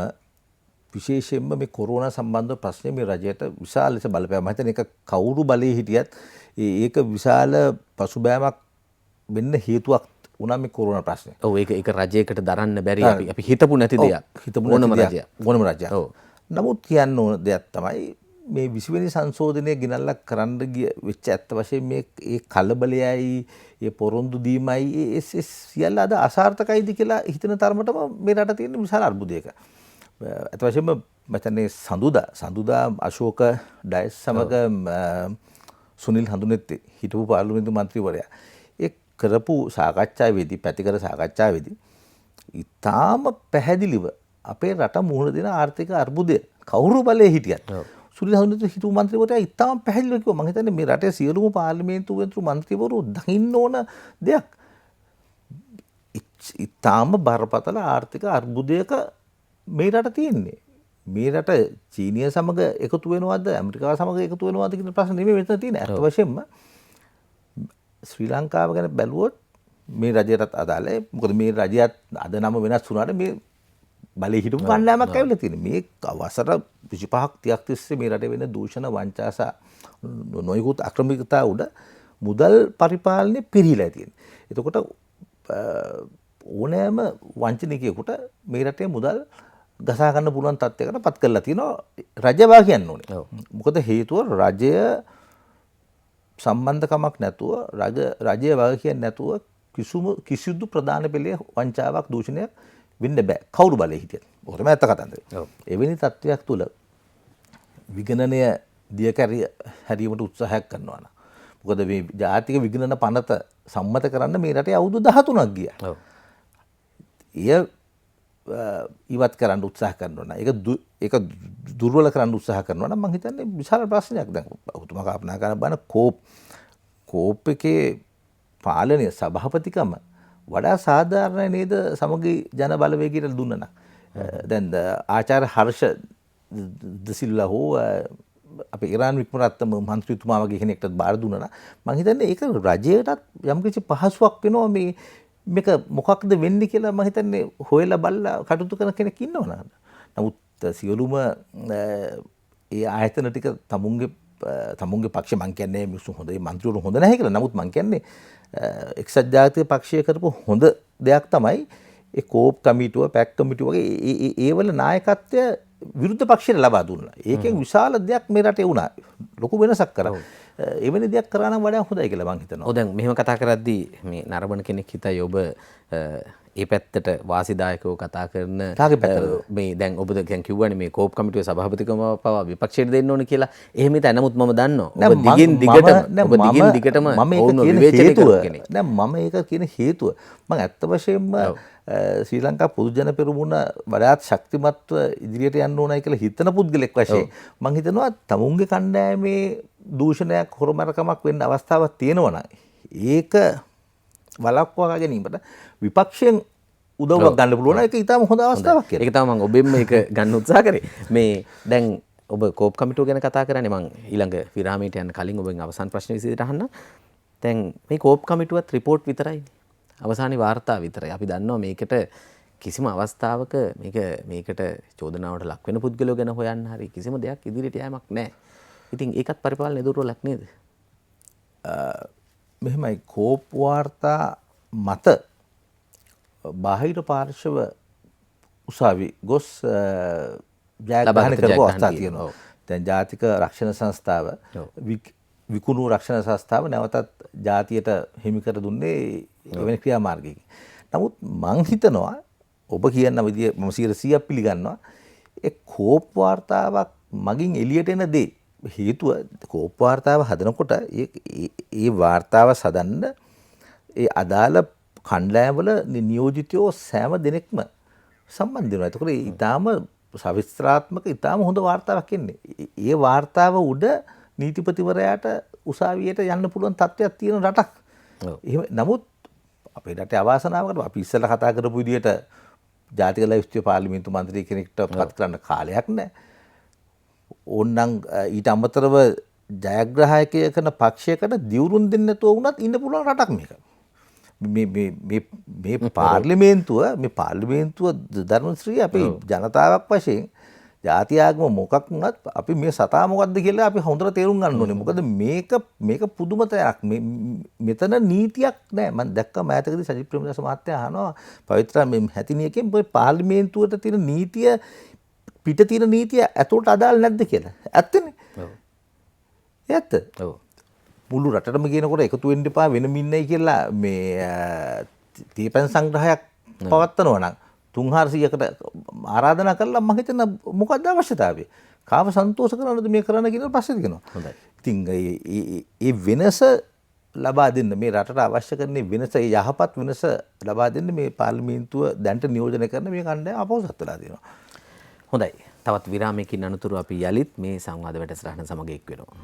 විශේෂයෙන්ම මේ කොරෝනා සම්බන්ධ ප්‍රශ්නේ මේ රජයට විශාල ලෙස බලපෑම. හිතන එක කවුරු බලේ හිටියත් ඒක විශාල පසුබෑමක් වෙන්න හේතුවක් වුණා මේ කොරෝනා ප්‍රශ්නේ. ඔව් ඒක රජයකට දරන්න බැරි අපි හිතපු නැති දෙයක්. ඕනම රජයක්. ඔව්. නමුත් කියන්න ඕන දෙයක් තමයි මේ 20 වෙනි සංශෝධනය ගෙනල්ලා කරන්න ගිය වෙච්ච ඇත්ත වශයෙන් මේ ඒ කලබලයයි ඒ පොරොන්දු දීමයි ඒ සියල්ල අද අසාර්ථකයිද කියලා හිතන තරමටම මේ රට තියෙන විශාල අර්බුදයක. ඇත්ත වශයෙන්ම මචන්නේ සඳුදා අශෝක ඩයස් සමග සුනිල් හඳුනෙත්තේ හිටපු පාර්ලිමේන්තු මන්ත්‍රීවරයා ඒ කරපු සාකච්ඡාවේදී පැතිකඩ සාකච්ඡාවේදී ඉතාම පැහැදිලිව අපේ රට මුහුණ දෙන ආර්ථික අර්බුදය කවුරු බලේ හිටියත් සුනිල් හඳුනෙත්තේ හිටපු මන්ත්‍රීවරයා ඉතාම පැහැදිලිව කිව්වා. මම හිතන්නේ මේ රටේ සියලුම පාර්ලිමේන්තු මන්ත්‍රීවරු දකින්න ඕන දෙයක්. ඉතාම බරපතල ආර්ථික අර්බුදයක මේ රට තියෙන්නේ. මේ රට චීනිය සමග එකතු වෙනවද ඇමරිකාව සමග එකතු වෙනවද කියන ප්‍රශ්න නෙමෙයි මෙතන තියෙන්නේ. අත් වශයෙන්ම ශ්‍රී ලංකාව ගැන බැලුවොත් මේ රජයටත් අදාළයි. මොකද මේ රජයත් අද නම වෙනස් වුණාට මේ බලේ හිටපු කණ්ඩායමක් ඇවිල්ලා තියෙනවා. මේ වසර 25ක් 30ක් තිස්සේ මේ රටේ වෙන දූෂණ වංචා සහ නොයෙකුත් අක්‍රමිකතා උඩ මුදල් පරිපාලනය පිරීලා තියෙනවා. එතකොට ඕනෑම වංචනිකයෙකුට මේ රටේ මුදල් ගසා ගන්න පුළුවන් තත්යකට පත් කරලා තියෙනවා රජවා කියන්න ඕනේ. මොකද හේතුව රජය සම්බන්ධකමක් නැතුව රජය වග කියන්නේ නැතුව කිසිදු ප්‍රධාන පෙළේ වංචාවක් දූෂණයක් වෙන්න බෑ. කවුරු බලේ හිටියත්. ඔක තමයි ඇත්ත කතන්දරය. එවැනි තත්වයක් තුල විගණනය දියකැරිය හැරීමට උත්සාහයක් කරනවා නම් මොකද මේ ජාතික විගණන පනත සම්මත කරන්න මේ රටේ අවුරුදු 13ක් ගියා. එය ඉවත් කරන්න උත්සාහ කරනවා නම් ඒක දුර්වල කරන්න උත්සාහ කරනවා නම් මම හිතන්නේ විශාල ප්‍රශ්නයක්. දැන් ඔබතුමා කල්පනා කරන බන කෝප් එකේ පාලනය සභාපතිකම වඩා සාධාරණ නේද සමගි ජන බලවේගයට දුන්නා නම්. දැන් ආචාර්ය හර්ෂ දසිල්ලා හෝ අපේ ඉරාන් වික්‍රමරත්න මන්ත්‍රීතුමා වගේ කෙනෙක්ට බාර දුන්නා නම් මම හිතන්නේ ඒක රජයටත් යම්කිසි පහසුවක් වෙනවා මේක මොකක්ද වෙන්නේ කියලා මම හිතන්නේ හොයලා බලලා කටයුතු කරන කෙනෙක් ඉන්නවනේ. නමුත් සියලුම ඒ ආයතන ටික තමුන්ගේ පක්ෂ මං කියන්නේ මිනිස්සු හොඳයි මන්ත්‍රීවරු හොඳ නැහැ කියලා. නමුත් මං කියන්නේ එක්සත් ජාතික පක්ෂය කරපු හොඳ දෙයක් තමයි ඒ කෝප් කමිටුව, පැක් කමිටුව වගේ ඒවල නායකත්වය විරුද්ධ පක්ෂයට ලබා දුන්නා. ඒකෙන් විශාල දෙයක් මේ රටේ වුණා. ලොකු වෙනසක් කරා. එවැනි දෙයක් කරා නම් වඩා හොඳයි කියලා මං හිතනවා. ඔව් දැන් මෙහෙම කතා කරද්දී මේ නරඹන කෙනෙක් හිතයි ඔබ ඒ පැත්තට වාසිදායකව කතා කරන කාගේ පැත්තටද? මේ දැන් ඔබ දැන් කිව්වනේ මේ කෝප් කමිටුවේ සභාපතිකම පවා විපක්ෂයට දෙන්න ඕන කියලා. එහෙම හිතා නමුත් මම දන්නවා ඔබ දිගින් දිගටම ඔවුන්ව විවේචනය කරපු කෙනෙක්. දැන් මම ඒක කියන හේතුව මම ඇත්ත වශයෙන්ම ශ්‍රී ලංකා පොදු ජන පෙරමුණ වඩාත් ශක්තිමත්ව ඉදිරියට යන්න ඕනයි කියලා හිතන පුද්ගලෙක් වශයෙන් මම හිතනවා තමුන්ගේ කණ්ඩායමේ දූෂණයක් හොරමරකමක් වෙන්න අවස්ථාවක් තියෙනවා නම් ඒක වළක්වා ගැනීමට විපක්ෂයෙන් උදව්වක් ගන්න පුළුවන් ඒක ඊටම හොඳ අවස්ථාවක් කියලා. ඒක තමයි මම ඔබෙන්ම ඒක ගන්න උත්සාහ කරේ. මේ දැන් ඔබ කෝප් කමිටුව ගැන කතා කරන්නේ මම ඊළඟ විරාමයට යන්න කලින් ඔබෙන් අවසාන ප්‍රශ්න විදිහට අහන්න. දැන් මේ කෝප් කමිටුවත් රිපෝට් විතරයි. අවසානයේ වාර්තා විතරයි. අපි දන්නවා මේකට කිසිම අවස්ථාවක මේකට චෝදනාවට ලක් වෙන පුද්ගලයෝ ගැන හොයන්න හරි කිසිම දෙයක් ඉදිරියට යෑමක් නැහැ. ඉතින් ඒකත් පරිපාලන එදුරුවලක් නේද? මෙහෙමයි කෝප් වාර්තා මත බාහිර පාර්ශව උසාවි ගොස් ජයග්‍රහණය කරපු අවස්ථා තියෙනවා. දැන් ජාතික රක්ෂණ සංස්ථාව විකුණු රක්ෂණ සංස්ථාව නැවතත් ජාතියට හිමි කර දුන්නේ එවැනි ක්‍රියාමාර්ගයකින්. නමුත් මං හිතනවා ඔබ කියන විදිය මම 100% පිළිගන්නවා ඒ කෝප් වාර්තාවක් මගින් එළියට එන දේ හේතුව කෝප් වාර්තාව හදනකොට ඒ වාර්තාව සදන්න ඒ අදාළ කණ්ඩායම්වල නියෝජිතයෝ සෑම දෙනෙක්ම සම්බන්ධ වෙනවා. ඒකෝර ඊටාම සවිස්තරාත්මක ඊටාම හොඳ වාර්තාවක් එන්නේ. ඒ වාර්තාව උඩ නීතිපතිවරයාට උසාවියට යන්න පුළුවන් තත්ත්වයක් තියෙන රටක්. එහෙම නමුත් අපේ රටේ අවාසනාවකට අපි ඉස්සෙල්ලා කතා කරපු විදිහට ජාතික ලැයිස්තුවේ පාර්ලිමේන්තු මන්ත්‍රී කෙනෙක්ට පත් කරන්න කාලයක් නැහැ. ඕනනම් ඊට අමතරව ජයග්‍රාහකය කරන පක්ෂයකට දියුරුම් දෙන්න නැතුව වුණත් ඉන්න පුළුවන් රටක් මේක. මේ පාර්ලිමේන්තුව ධර්මශ්‍රී අපේ ජනතාවක් වශයෙන් ජාති ආගම මොකක් වුණත් අපි මේ සතා මොකද්ද කියලා අපි හොඳට තේරුම් ගන්න ඕනේ. මොකද මේක පුදුම තැනක්. මෙතන නීතියක් නැහැ. මම දැක්කා මෑතකදී සජිත් ප්‍රේමදාස මහත්තයා අහනවා පවිත්‍රා මේ හැතිනියකින් පාර්ලිමේන්තුවට තියෙන නීතිය පිට තියෙන නීතිය ඇතුළට අදාළ නැද්ද කියලා. ඇත්තනේ. ඔව්. ඇත්ත. ඔව්. මුළු රටටම කියනකොට එකතු වෙන්න එපා වෙනම ඉන්නයි කියලා මේ තීපන් සංග්‍රහයක් පවත්වනවා නම් 300කට ආරාධනා කළා මම හිතන මොකක්ද අවශ්‍යතාවය? කාව සන්තෝෂ කරනවද මේ කරන්න කියලා ප්‍රශ්නේ තියෙනවා. හොඳයි. ඉතින් ඒ වෙනස ලබා දෙන්න මේ රටට අවශ්‍ය කරන වෙනස යහපත් වෙනස ලබා දෙන්න මේ පාර්ලිමේන්තුව දැන්ට නියෝජනය කරන මේ කණ්ඩායම අපොහොසත් වෙලා තියෙනවා. හොඳයි. තවත් විරාමයකින් අනතුරු අපි යලිත් මේ සංවාද වැඩසටහන සමග එක් වෙනවා.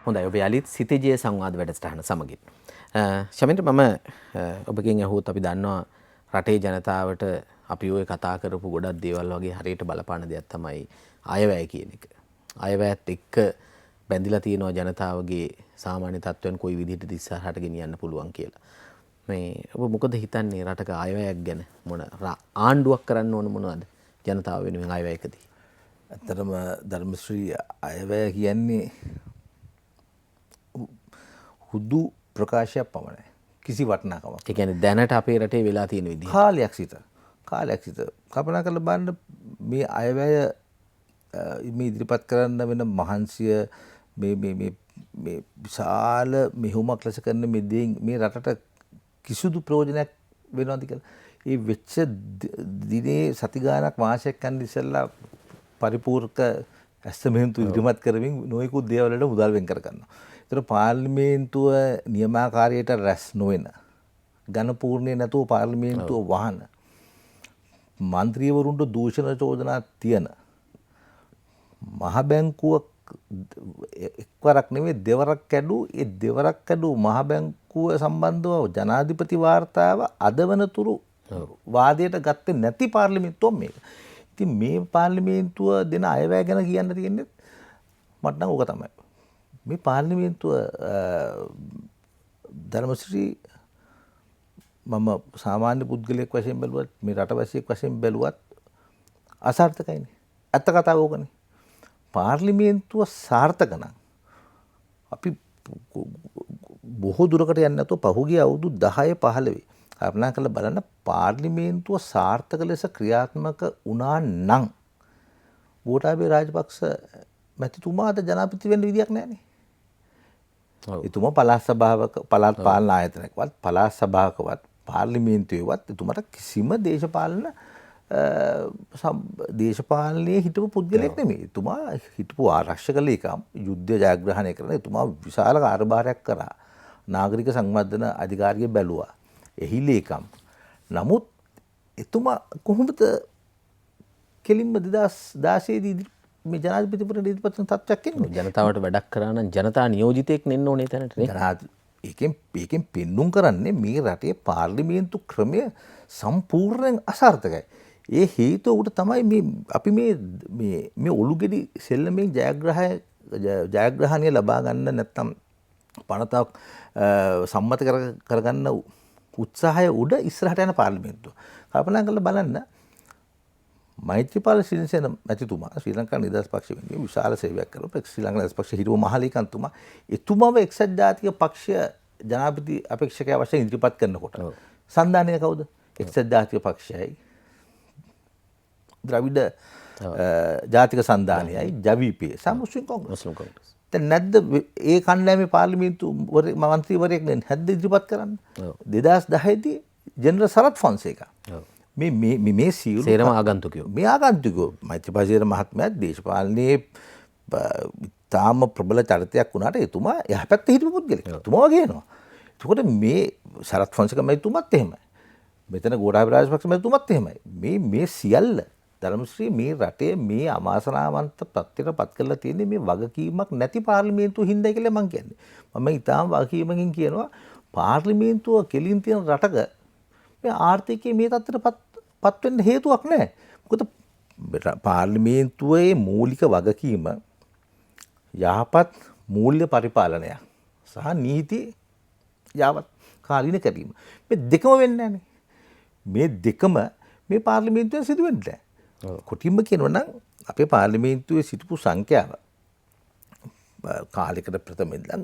හොඳයි ඔබ යලිත් සිතජය සංවාද වැඩසටහන සමගින්. ශමෙන්ද්‍ර මම ඔබගෙන් අහුවොත් අපි දන්නවා රටේ ජනතාවට අපි ඔය කතා කරපු ගොඩක් දේවල් වගේ හරියට බලපාන දෙයක් තමයි අයවැය කියන එක. අයවැයත් එක්ක බැඳිලා තියෙනවා ජනතාවගේ සාමාන්‍ය තත්ත්වයන් කොයි විදිහටද ඉස්සරහට ගෙනියන්න පුළුවන් කියලා. මේ ඔබ මොකද හිතන්නේ රටක අයවැයක් ගැන මොන ආණ්ඩුවක් කරන්න ඕන මොනවද ජනතාව වෙනුවෙන් අයවැයකදී? ඇත්තටම ධර්මශ්‍රී අයවැය කියන්නේ හුදු ප්‍රකාශයක් පමණයි. කිසි වටිනාකමක්. ඒ කියන්නේ දැනට අපේ රටේ වෙලා තියෙන විදිහ. කාලයක් සිට කල්පනා කරලා බලන්න මේ අයවැය මේ ඉදිරිපත් කරන්න වෙන මහන්සිය මේ විශාල මෙහෙයුමක් ලෙස කරන මේ රටට කිසිදු ප්‍රයෝජනයක් වෙනවද කියලා. ඒ වෙච්ච දිනේ සති ගාණක් මාසයක් යන ඉස්සෙල්ලා පරිපූර්ණක ඇස්තමෙන්තු ඉදිරිපත් කරමින් නොයෙකුත් දේවල් වලට මුදල් වෙන් කර ගන්නවා. ඒතර පාර්ලිමේන්තුව නියමාකාරයට රැස් නොවන ඝනපූර්ණේ නැතුව පාර්ලිමේන්තුව වහන මන්ත්‍රීවරුන්ට දූෂණ චෝදනා තියෙන මහ බැංකුව එක්වරක් නෙවෙයි දෙවරක් කැඩු ඒ දෙවරක් කැඩු මහ බැංකුව සම්බන්ධව ජනාධිපති වාර්තාව අද වනතුරු වාදයට ගත්තේ නැති පාර්ලිමේන්තුව මේක. ඉතින් මේ පාර්ලිමේන්තුව දෙන අයවැය ගැන කියන්න තියෙන්නේ මට නම් ඕක තමයි. මේ පාර්ලිමේන්තුව ධර්මශ්‍රී මම සාමාන්‍ය පුද්ගලයෙක් වශයෙන් බැලුවත් මේ රටවැසියෙක් වශයෙන් බැලුවත් අසාර්ථකයිනේ. ඇත්ත කතාව ඕකනේ. පාර්ලිමේන්තුව සාර්ථක නම් අපි බොහෝ දුරකට යන්නේ නැතුව පහුගිය අවුරුදු 10 15 කල්පනා කරලා බලන්න පාර්ලිමේන්තුව සාර්ථක ලෙස ක්‍රියාත්මක වුණා නම් ගෝඨාභය රාජපක්ෂ මැතිතුමාට ජනාධිපති වෙන්න විදියක් නැහැනේ. එතුමා පළාත් සභාවක පළාත් පාලන ආයතනයකවත් පළාත් සභාවකවත් පාර්ලිමේන්තුවේවත් එතුමාට කිසිම දේශපාලනයේ හිටපු පුද්ගලයෙක් නෙමෙයි. එතුමා හිටපු ආරක්ෂක ලේකම් යුද්ධ ජයග්‍රහණය කරන එතුමා විශාල කාර්යභාරයක් කරා. නාගරික සංවර්ධන අධිකාරිය බැලුවා. එහි ලේකම්. නමුත් එතුමා කොහොමද කෙලින්ම 2016 දී මේ ජනාධිපතිවරණ ඉදිරිපත් කරන තත්ත්වයක් එන්නේ? ජනතාවට වැඩක් කරා නම් ජනතා නියෝජිතයෙක් නෙන්න ඕනේ තැනට නේ. ඒකෙන් පෙන්නුම් කරන්නේ මේ රටේ පාර්ලිමේන්තු ක්‍රමය සම්පූර්ණයෙන් අසාර්ථකයි. ඒ හේතුව උට තමයි අපි මේ ඔලුගෙඩි සෙල්ලමෙන් ජයග්‍රහණය ලබා ගන්න නැත්නම් පනතක් සම්මත කරගන්න උත්සාහය උඩ ඉස්සරහට යන පාර්ලිමේන්තුව. කල්පනා කරලා බලන්න මෛත්‍රීපාල සිරිසේන මැතිතුමා ශ්‍රී ලංකා නිදහස් පක්ෂ වෙනුවෙන් විශාල සේවයක් කරපු ශ්‍රී ලංකා නිදහස් පක්ෂ හිටපු මහලේකම්තුමා එතුමාව එක්සත් ජාතික පක්ෂ ජනාධිපති අපේක්ෂකයා වශයෙන් ඉදිරිපත් කරනකොට සන්ධානය කවුද? එක්සත් ජාතික පක්ෂයයි ද්‍රවිඩ ජාතික සන්ධානයයි ජවිපේ මුස්ලිම් කොංග්‍රස්. දැන් නැද්ද ඒ කණ්ඩායමේ පාර්ලිමේන්තු මන්ත්‍රීවරයෙක් නැද්ද ඉදිරිපත් කරන්න? 2010 දී ජෙනරල් සරත් ෆොන්සේකා මේ සියලු සේරම ආගන්තුකයෝ. මේ ආගන්තුකයෝ මෛත්‍රීපාල සිරිසේන මහත්මයාත් දේශපාලනයේ තාම ප්‍රබල චරිතයක් වුණාට එතුමා යහපැත්තේ හිටපු පුද්ගලෙක්. එතුමා වගේ එනවා. එතකොට මේ සරත් ෆොන්සේකා මැතිතුමත් එහෙමයි. මෙතන ගෝඨාභය රාජපක්ෂ මැතිතුමත් එහෙමයි. මේ සියල්ල ධර්මශ්‍රී මේ රටේ මේ අමාසනාවන්ත තත්ත්වයට පත් කරලා තියෙන්නේ මේ වගකීමක් නැති පාර්ලිමේන්තුව හින්දායි කියලා මම කියන්නේ. මම ඊටාම වගකීමකින් කියනවා පාර්ලිමේන්තුව කෙලින් තියෙන රටක මේ ආර්ථිකයේ මේ තත්ත්වයට පත් වෙන්න හේතුවක් නැහැ. මොකද පාර්ලිමේන්තුවේ මූලික වගකීම යහපත් මූල්‍ය පරිපාලනය සහ නීති යාවත් කාලීන කිරීම. මේ දෙකම වෙන්නේ නැහනේ. මේ දෙකම මේ පාර්ලිමේන්තුවේ සිදු වෙන්නේ නැහැ. කොටින්ම කියනවා නම් අපේ පාර්ලිමේන්තුවේ සිටපු සංඛ්‍යාව කාලයකට ප්‍රථම ඉඳන්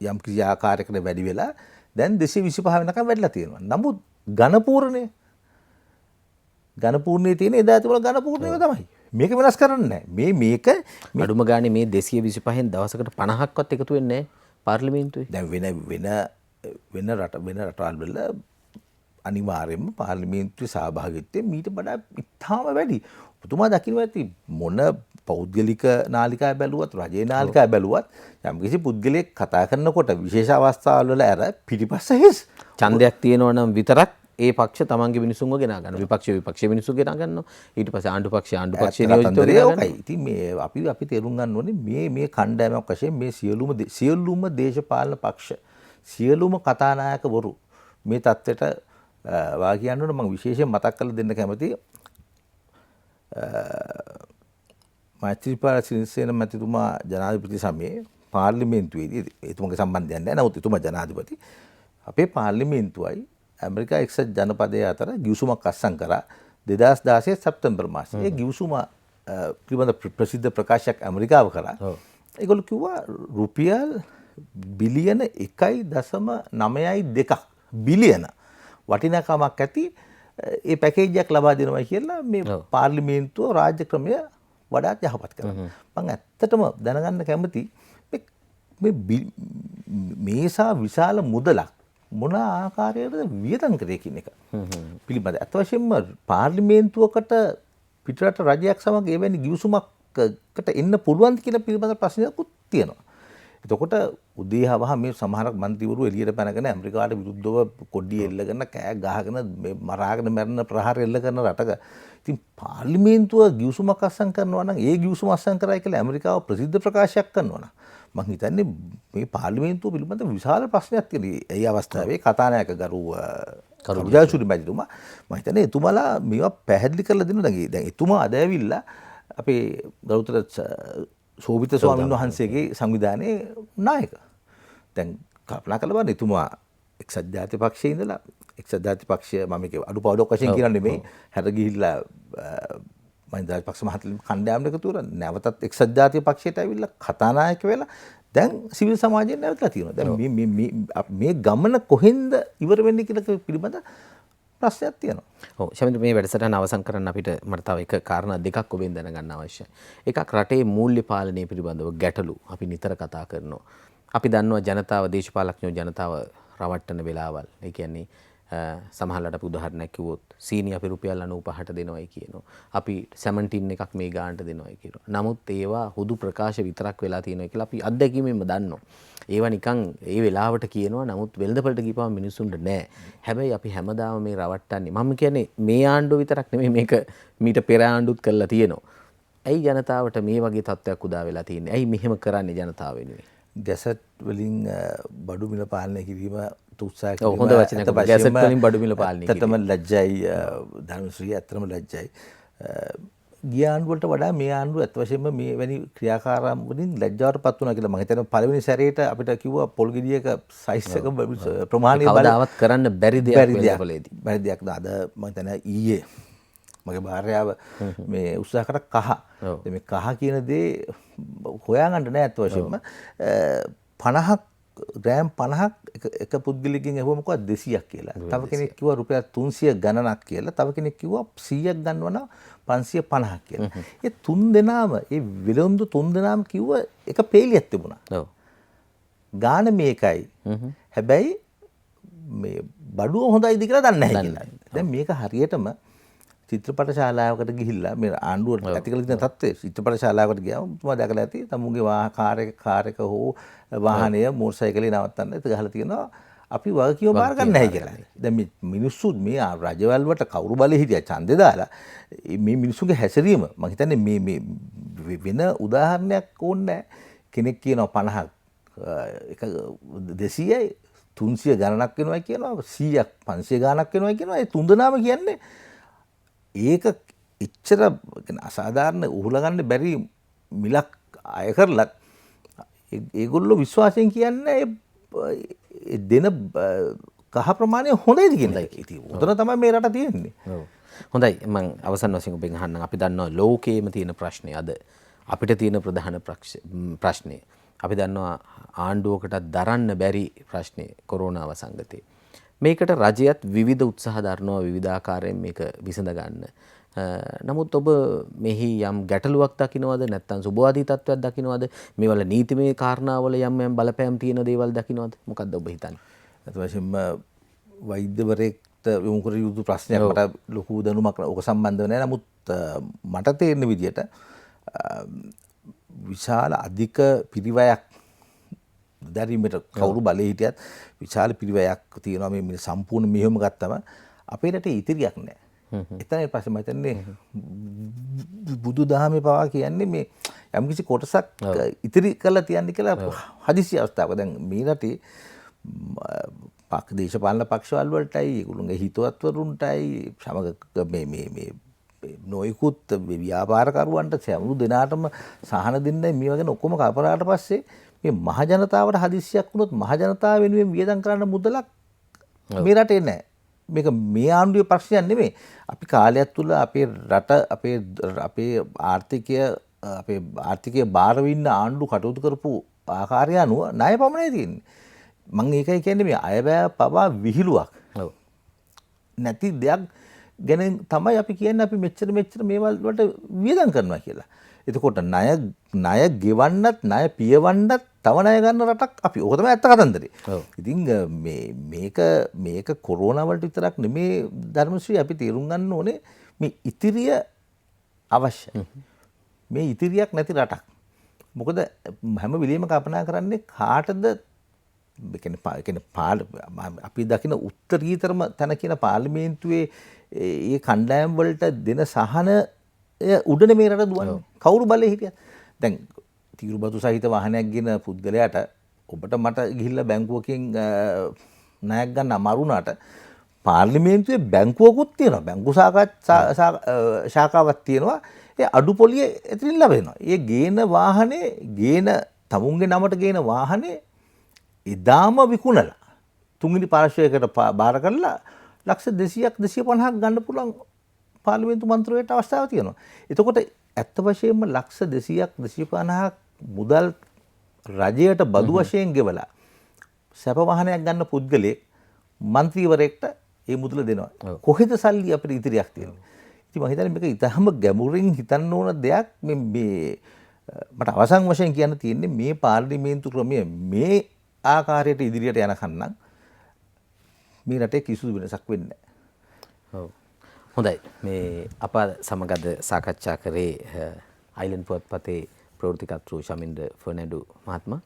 යම් කිසි ආකාරයකට වැඩි වෙලා දැන් 225 වෙනකම් වැඩිලා තියෙනවා. නමුත් ඝනපූර්ණයේ තියෙන එදා තිබුණ ඝනපූර්ණයම තමයි. මේක වෙනස් කරන්නේ නැහැ. මේක අඩුම ගානේ මේ 225න් දවසකට 50ක්වත් එකතු වෙන්නේ නැහැ පාර්ලිමේන්තුවේ. දැන් වෙන රටවල් වල අනිවාර්යයෙන්ම පාර්ලිමේන්තුවේ සහභාගීත්වය මීට වඩා ඉතාම වැඩි. ඔබතුමා දකින්න ඇති මොන පෞද්ගලික නාලිකාව බැලුවත් රජයේ නාලිකාව බැලුවත් යම්කිසි පුද්ගලයෙක් කතා කරනකොට විශේෂ අවස්ථාවල් වල අර පිටිපස්ස හිස් ඡන්දයක් තියෙනවා නම් විතරක් ඒ පක්ෂ තමන්ගේ මිනිසුන්ව ගෙනා ගන්න. විපක්ෂ මිනිසු ගෙනා ගන්නවා. ඊට පස්සේ ආණ්ඩු පක්ෂ නියෝජිතව ගෙනා ගන්නවා. ඉතින් මේ අපි තේරුම් ගන්න ඕනේ මේ කණ්ඩායමක් වශයෙන් මේ සියලුම දේශපාලන පක්ෂ සියලුම කතානායකවරු මේ තත්ත්වයට වා කියන්න ඕන. මම විශේෂයෙන් මතක් කරලා දෙන්න කැමතියි මෛත්‍රීපාල සිරිසේන මැතිතුමා ජනාධිපති සමයේ පාර්ලිමේන්තුවේදී එතුමාගේ සම්බන්ධයක් නැහැ. නමුත් එතුමා ජනාධිපති අපේ පාර්ලිමේන්තුවයි ඇමරිකා එක්සත් ජනපදයේ අතර ගිවිසුමක් අත්සන් කරා 2016 සැප්තැම්බර් මාසයේ. ඒ ගිවිසුම පිළිබඳ ප්‍රසිද්ධ ප්‍රකාශයක් ඇමරිකාව කරා. ඒගොල්ලෝ කිව්වා රුපියල් බිලියන 1.92 බිලියන වටිනාකමක් ඇති ඒ පැකේජ් එකක් ලබා දෙනවා කියලා මේ පාර්ලිමේන්තුව රාජ්‍ය ක්‍රමය වඩාත් යහපත් කරනවා. මම ඇත්තටම දැනගන්න කැමති මේසා විශාල මුදලක් මොන ආකාරයකටද වියදම් කරේ කියන එක පිළිබඳ. අත් වශයෙන්ම පාර්ලිමේන්තුවකට පිටරට රජයක් සමග එවැනි ගිවිසුමකට එන්න පුළුවන්ද කියලා පිළිබඳ ප්‍රශ්නයක්ත් තියෙනවා. එතකොට උදේ හවහ මේ සමහරක් මන්ත්‍රීවරු එළියට පැනගෙන ඇමරිකාට විරුද්ධව කොඩිය එල්ලගෙන කෑ ගහගෙන මේ මරාගෙන මැරෙන ප්‍රහාර එල්ල කරන රටක ඉතින් පාර්ලිමේන්තුව ගිවිසුමක් අත්සන් කරනවා නම් ඒ ගිවිසුම අත්සන් කරයි කියලා ඇමරිකාව ප්‍රසිද්ධ ප්‍රකාශයක් කරනවා නම් මම හිතන්නේ මේ පාර්ලිමේන්තුව පිළිබඳ විශාල ප්‍රශ්නයක් තියෙනවා. ඒ අවස්ථාවේ කතානායක ගරු ජයසූරිය මැතිතුමා මම හිතන්නේ එතුමාලා මේවා පැහැදිලි කරලා දෙනවා. දැන් එතුමා අද ඇවිල්ලා අපේ ගරුතර සෝභිත ස්වාමීන් වහන්සේගේ සංවිධානයේ නායක. දැන් කල්පනා කරලා බලන්න එතුමා එක්සත් ජාතික පක්ෂයේ ඉඳලා එක්සත් ජාතික පක්ෂය මම මේක අඩුපාඩුවක් වශයෙන් කියන්නේ නෙමෙයි. හැර ගිහිල්ලා මහින්ද රාජපක්ෂ මහත්මයා කණ්ඩායමට එකතු වෙලා නැවතත් එක්සත් ජාතික පක්ෂයට ඇවිල්ලා කතානායක වෙලා දැන් සිවිල් සමාජයෙන් නැවතලා තියෙනවා. දැන් මේ ගමන කොහෙන්ද ඉවර වෙන්නේ කියලා පිළිබඳ ප්‍රශ්නයක් තියෙනවා. ඔව් ශමින්ද්‍ර මේ වැඩසටහන අවසන් කරන්න අපිට මට තව එක කාරණා දෙකක් ඔබෙන් දැනගන්න අවශ්‍යයි. එකක් රටේ මූල්‍ය පාලනය පිළිබඳව ගැටලු අපි නිතර කතා කරනවා. අපි දන්නවා ජනතාව දේශපාලඥයෝ ජනතාව රවට්ටන වෙලාවල්. ඒ කියන්නේ සමහරවිට අපි උදාහරණයක් කිව්වොත් සීනි අපි රුපියල් 95ට දෙනවයි කියනවා. අපි සැමන් ටින් එකක් මේ ගානට දෙනවයි කියනවා. නමුත් ඒවා හුදු ප්‍රකාශ විතරක් වෙලා තියෙනවා කියලා අපි අත්දැකීමෙන්ම දන්නවා. ඒවා නිකන් ඒ වෙලාවට කියනවා නමුත් වෙළඳපළට ගිහපුවම මිනිස්සුන්ට නෑ. හැබැයි අපි හැමදාම මේ රවට්ටන්නේ. මම කියන්නේ මේ ආණ්ඩුව විතරක් නෙමෙයි මේක මීට පෙර ආණ්ඩුත් කරලා තියෙනවා. ඇයි ජනතාවට මේ වගේ තත්ත්වයක් උදා වෙලා තියෙන්නේ? ඇයි මෙහෙම කරන්නේ ජනතාව වෙනුවෙන්? ගැසට් වලින් බඩු මිල පාලනය කිරීම උත්සාහ කිරීම හොඳ වචනයක්. ගැසට් වලින් බඩු මිල පාලනය කිරීම. ඇත්තටම ලැජ්ජයි ධර්මශ්‍රී ඇත්තටම ලැජ්ජයි. ගිය ආණ්ඩුවට වඩා මේ ආණ්ඩුව ඇත්ත වශයෙන්ම මේ වැනි ක්‍රියාකාරම් වලින් ලැජ්ජාවටපත් වුණා කියලා මම හිතනවා. පළවෙනි සැරේට අපිට කිව්වා පොල් ගෙඩියක සයිස් එක ප්‍රමාණය කවදාවත් කරන්න බැරි දෙයක් වෙලපොලේදී. බැරි දෙයක් නේද? අද මම හිතන්නේ ඊයේ මගේ භාර්යාව මේ උත්සාහ කර කහ. මේ කහ කියන දේ හොයාගන්න නෑ ඇත්ත වශයෙන්ම. 50ක් ග්‍රෑම් 50ක් එක පුද්ගලෙකින් ඇහුවා මොකක්ද 200ක් කියලා. තව කෙනෙක් කිව්වා රුපියල් 300 ගණනක් කියලා. තව කෙනෙක් කිව්වා 100ක් ගන්නවනම් 550ක් කියලා. ඒ තුන් දෙනාම ඒ විලොන්දු තුන් දෙනාම කිව්ව එක පේලියක් තිබුණා. ඔව්. ගාන මේකයි. හැබැයි මේ බඩුව හොඳයිද කියලා දන්නේ නැහැ කියලා. දැන් මේක හරියටම චිත්‍රපට ශාලාවකට ගිහිල්ලා මේ ආණ්ඩුවට ඇති කළ තියෙන තත්ත්වය චිත්‍රපට ශාලාවකට ගියාම තුමා දැකලා ඇති තමුන්ගේ කාර් එක හෝ වාහනය මෝටර් සයිකලේ නවත්තන්න ඒක ගහලා තියෙනවා අපි වගකීම බාර ගන්න නැහැ කියලා. දැන් මේ මිනිස්සු මේ රජවල් වලට කවුරු බලේ හිටියා ඡන්දේ දාලා මේ මිනිස්සුගේ හැසිරීම මම හිතන්නේ මේ වෙන උදාහරණයක් ඕනේ කෙනෙක් කියනවා 50ක් එක 200යි 300 ගණනක් වෙනවා කියනවා 100ක් 500 ගණනක් වෙනවා කියනවා ඒ තුන්දෙනාම කියන්නේ ඒක එච්චර අසාධාරණ උහුලගන්න බැරි මිලක් අය කරලත් ඒගොල්ලෝ විශ්වාසයෙන් කියන්නේ දෙන කහ ප්‍රමාණය හොඳයිද කියන එක. උතන තමයි මේ රට තියෙන්නේ. හොඳයි මම අවසන් වශයෙන් ඔබෙන් අහන්නම්. අපි දන්නවා ලෝකයේම තියෙන ප්‍රශ්නේ අද අපිට තියෙන ප්‍රධාන ප්‍රශ්නේ. අපි දන්නවා ආණ්ඩුවකට දරන්න බැරි ප්‍රශ්නේ කොරෝනා වසංගතේ. මේකට රජයත් විවිධ උත්සාහ දරනවා විවිධාකාරයෙන් මේක විසඳ ගන්න. නමුත් ඔබ මෙහි යම් ගැටලුවක් දකින්නවද නැත්නම් සුබවාදී තත්ත්වයක් දකින්නවද? මේවල නීතිමය කාරණාවල යම් බලපෑම් තියෙන දේවල් දකින්නවද? මොකක්ද ඔබ හිතන්නේ? අත වශයෙන්ම වෛද්‍යවරයෙක්ට යොමු කර යුතු ප්‍රශ්නයක් මට ලොකු දැනුමක් ඔක සම්බන්ධව නැහැ. නමුත් මට තේරෙන විදිහට විශාල අධික පිරිවැයක් දැරීමට කවුරු බලේ හිටියත් විශාල පිරිවැයක් තියෙනවා මේ සම්පූර්ණ මෙහෙම ගත්තම අපේ රටේ ඉතිරියක් නැහැ. එතනයි ප්‍රශ්නේ මම හිතන්නේ බුදුදහමේ පවා කියන්නේ මේ යම්කිසි කොටසක් ඉතිරි කරලා තියන්නේ කියලා හදිසි අවස්ථාවක. දැන් මේ රටේ දේශපාලන පක්ෂවල වලටයි ඒගොල්ලෝගේ හිතවත්වරුන්ටයි සමග මේ නොයිකුත් ව්‍යාපාරකරුවන්ට සෑම දෙනාටම සහන දෙන්නයි මේ වගේ ඔක්කොම කපරාට පස්සේ මේ මහ ජනතාවට හදිස්සියක් වුණොත් මහ ජනතාව වෙනුවෙන් වියදම් කරන්න මුදලක් මේ රටේ නැහැ. මේක මේ ආණ්ඩුවේ ප්‍රශ්නයක් නෙමෙයි. අපි කාලයක් තුල අපේ රට අපේ ආර්ථිකය බාර වින්න ආණ්ඩු කටයුතු කරපු ආකාරය අනුව ණය පමණයි තියෙන්නේ. මම ඒකයි කියන්නේ මේ අයවැය පවා විහිළුවක්. නැති දෙයක් ගැන තමයි අපි කියන්නේ අපි මෙච්චර මේවල් වලට වියදම් කරනවා කියලා. එතකොට ණය ගෙවන්නත් ණය පියවන්නත් තව ණය ගන්න රටක් අපි. ඕක තමයි ඇත්ත කතන්දරේ. ඉතින් මේක කොරෝනා වලට විතරක් නෙමේ ධර්මශ්‍රී අපි තේරුම් ගන්න ඕනේ මේ ඉතිරිය අවශ්‍යයි. මේ ඉතිරියක් නැති රටක්. මොකද හැම වෙලෙම කල්පනා කරන්නේ කාටද අපි දකින උත්තරීතරම තැන කියන පාර්ලිමේන්තුවේ ඒ කණ්ඩායම් වලට දෙන සහන උඩන මේ රට දුවන්නේ. කවුරු බලේ හිටියත්. දැන් තීරුබතු සහිත වාහනයක් ගෙන පුද්ගලයාට ඔබට මට ගිහිල්ලා බැංකුවකින් ණයක් ගන්න අමාරු වුණාට පාර්ලිමේන්තුවේ බැංකුවකුත් තියෙනවා. බැංකු ශාඛාවක් තියෙනවා. ඒ අඩුපොලිය එතනින් ලැබෙනවා. ඒ ගේන වාහනේ තමුන්ගේ නමට ගේන වාහනේ එදාම විකුණලා තුන්වෙනි පාර්ශ්වයකට බාර කරලා ලක්ෂ 200ක් 250ක් ගන්න පුළුවන් පාර්ලිමේන්තු මන්ත්‍රීවරයාට අවස්ථාවක් තියෙනවා. එතකොට ඇත්ත වශයෙන්ම ලක්ෂ 200ක් 250ක් මුදල් රජයට බදු වශයෙන් ගෙවලා සැප වාහනයක් ගන්න පුද්ගලයෙක් මන්ත්‍රීවරයෙක්ට ඒ මුදල දෙනවා. කොහෙද සල්ලි අපිට ඉතිරියක් තියෙන්නේ? ඉතින් මම හිතන්නේ මේක ඊටම ගැඹුරින් හිතන්න ඕන දෙයක්. මේ මට අවසන් වශයෙන් කියන්න තියෙන්නේ මේ පාර්ලිමේන්තු ක්‍රමය මේ ආකාරයට ඉදිරියට යනකන් නම් මේ රටේ කිසිදු වෙනසක් වෙන්නේ නැහැ. ඔව්. හොඳයි. මේ අප සමග අද සාකච්ඡා කරේ අයිලන්ඩ් පුවත්පතේ ප්‍රවෘත්තිකර්තෘ ශමින්ද්‍ර ෆර්නැන්ඩෝ මහත්මයා.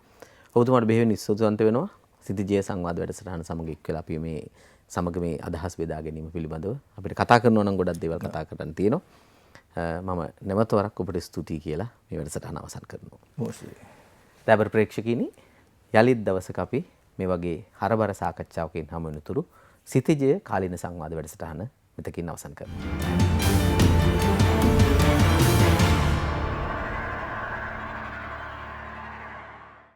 ඔබතුමාට බෙහෙවින් ස්තුතිවන්ත වෙනවා. සිතිජය සංවාද වැඩසටහන සමග එක් වෙලා අපි මේ සමග මේ අදහස් බෙදා ගැනීම පිළිබඳව අපිට කතා කරනවා නම් ගොඩක් දේවල් කතා කරන්න තියෙනවා. මම නැවත වරක් ඔබට ස්තුතියි කියලා මේ වැඩසටහන අවසන් කරනවා. දැන් ප්‍රේක්ෂකීනි යලිත් දවසක අපි මේ වගේ හරබර සාකච්ඡාවකින් හමු වෙනතුරු සිතිජය කාලීන සංවාද වැඩසටහන මෙතකින් අවසන් කරනවා.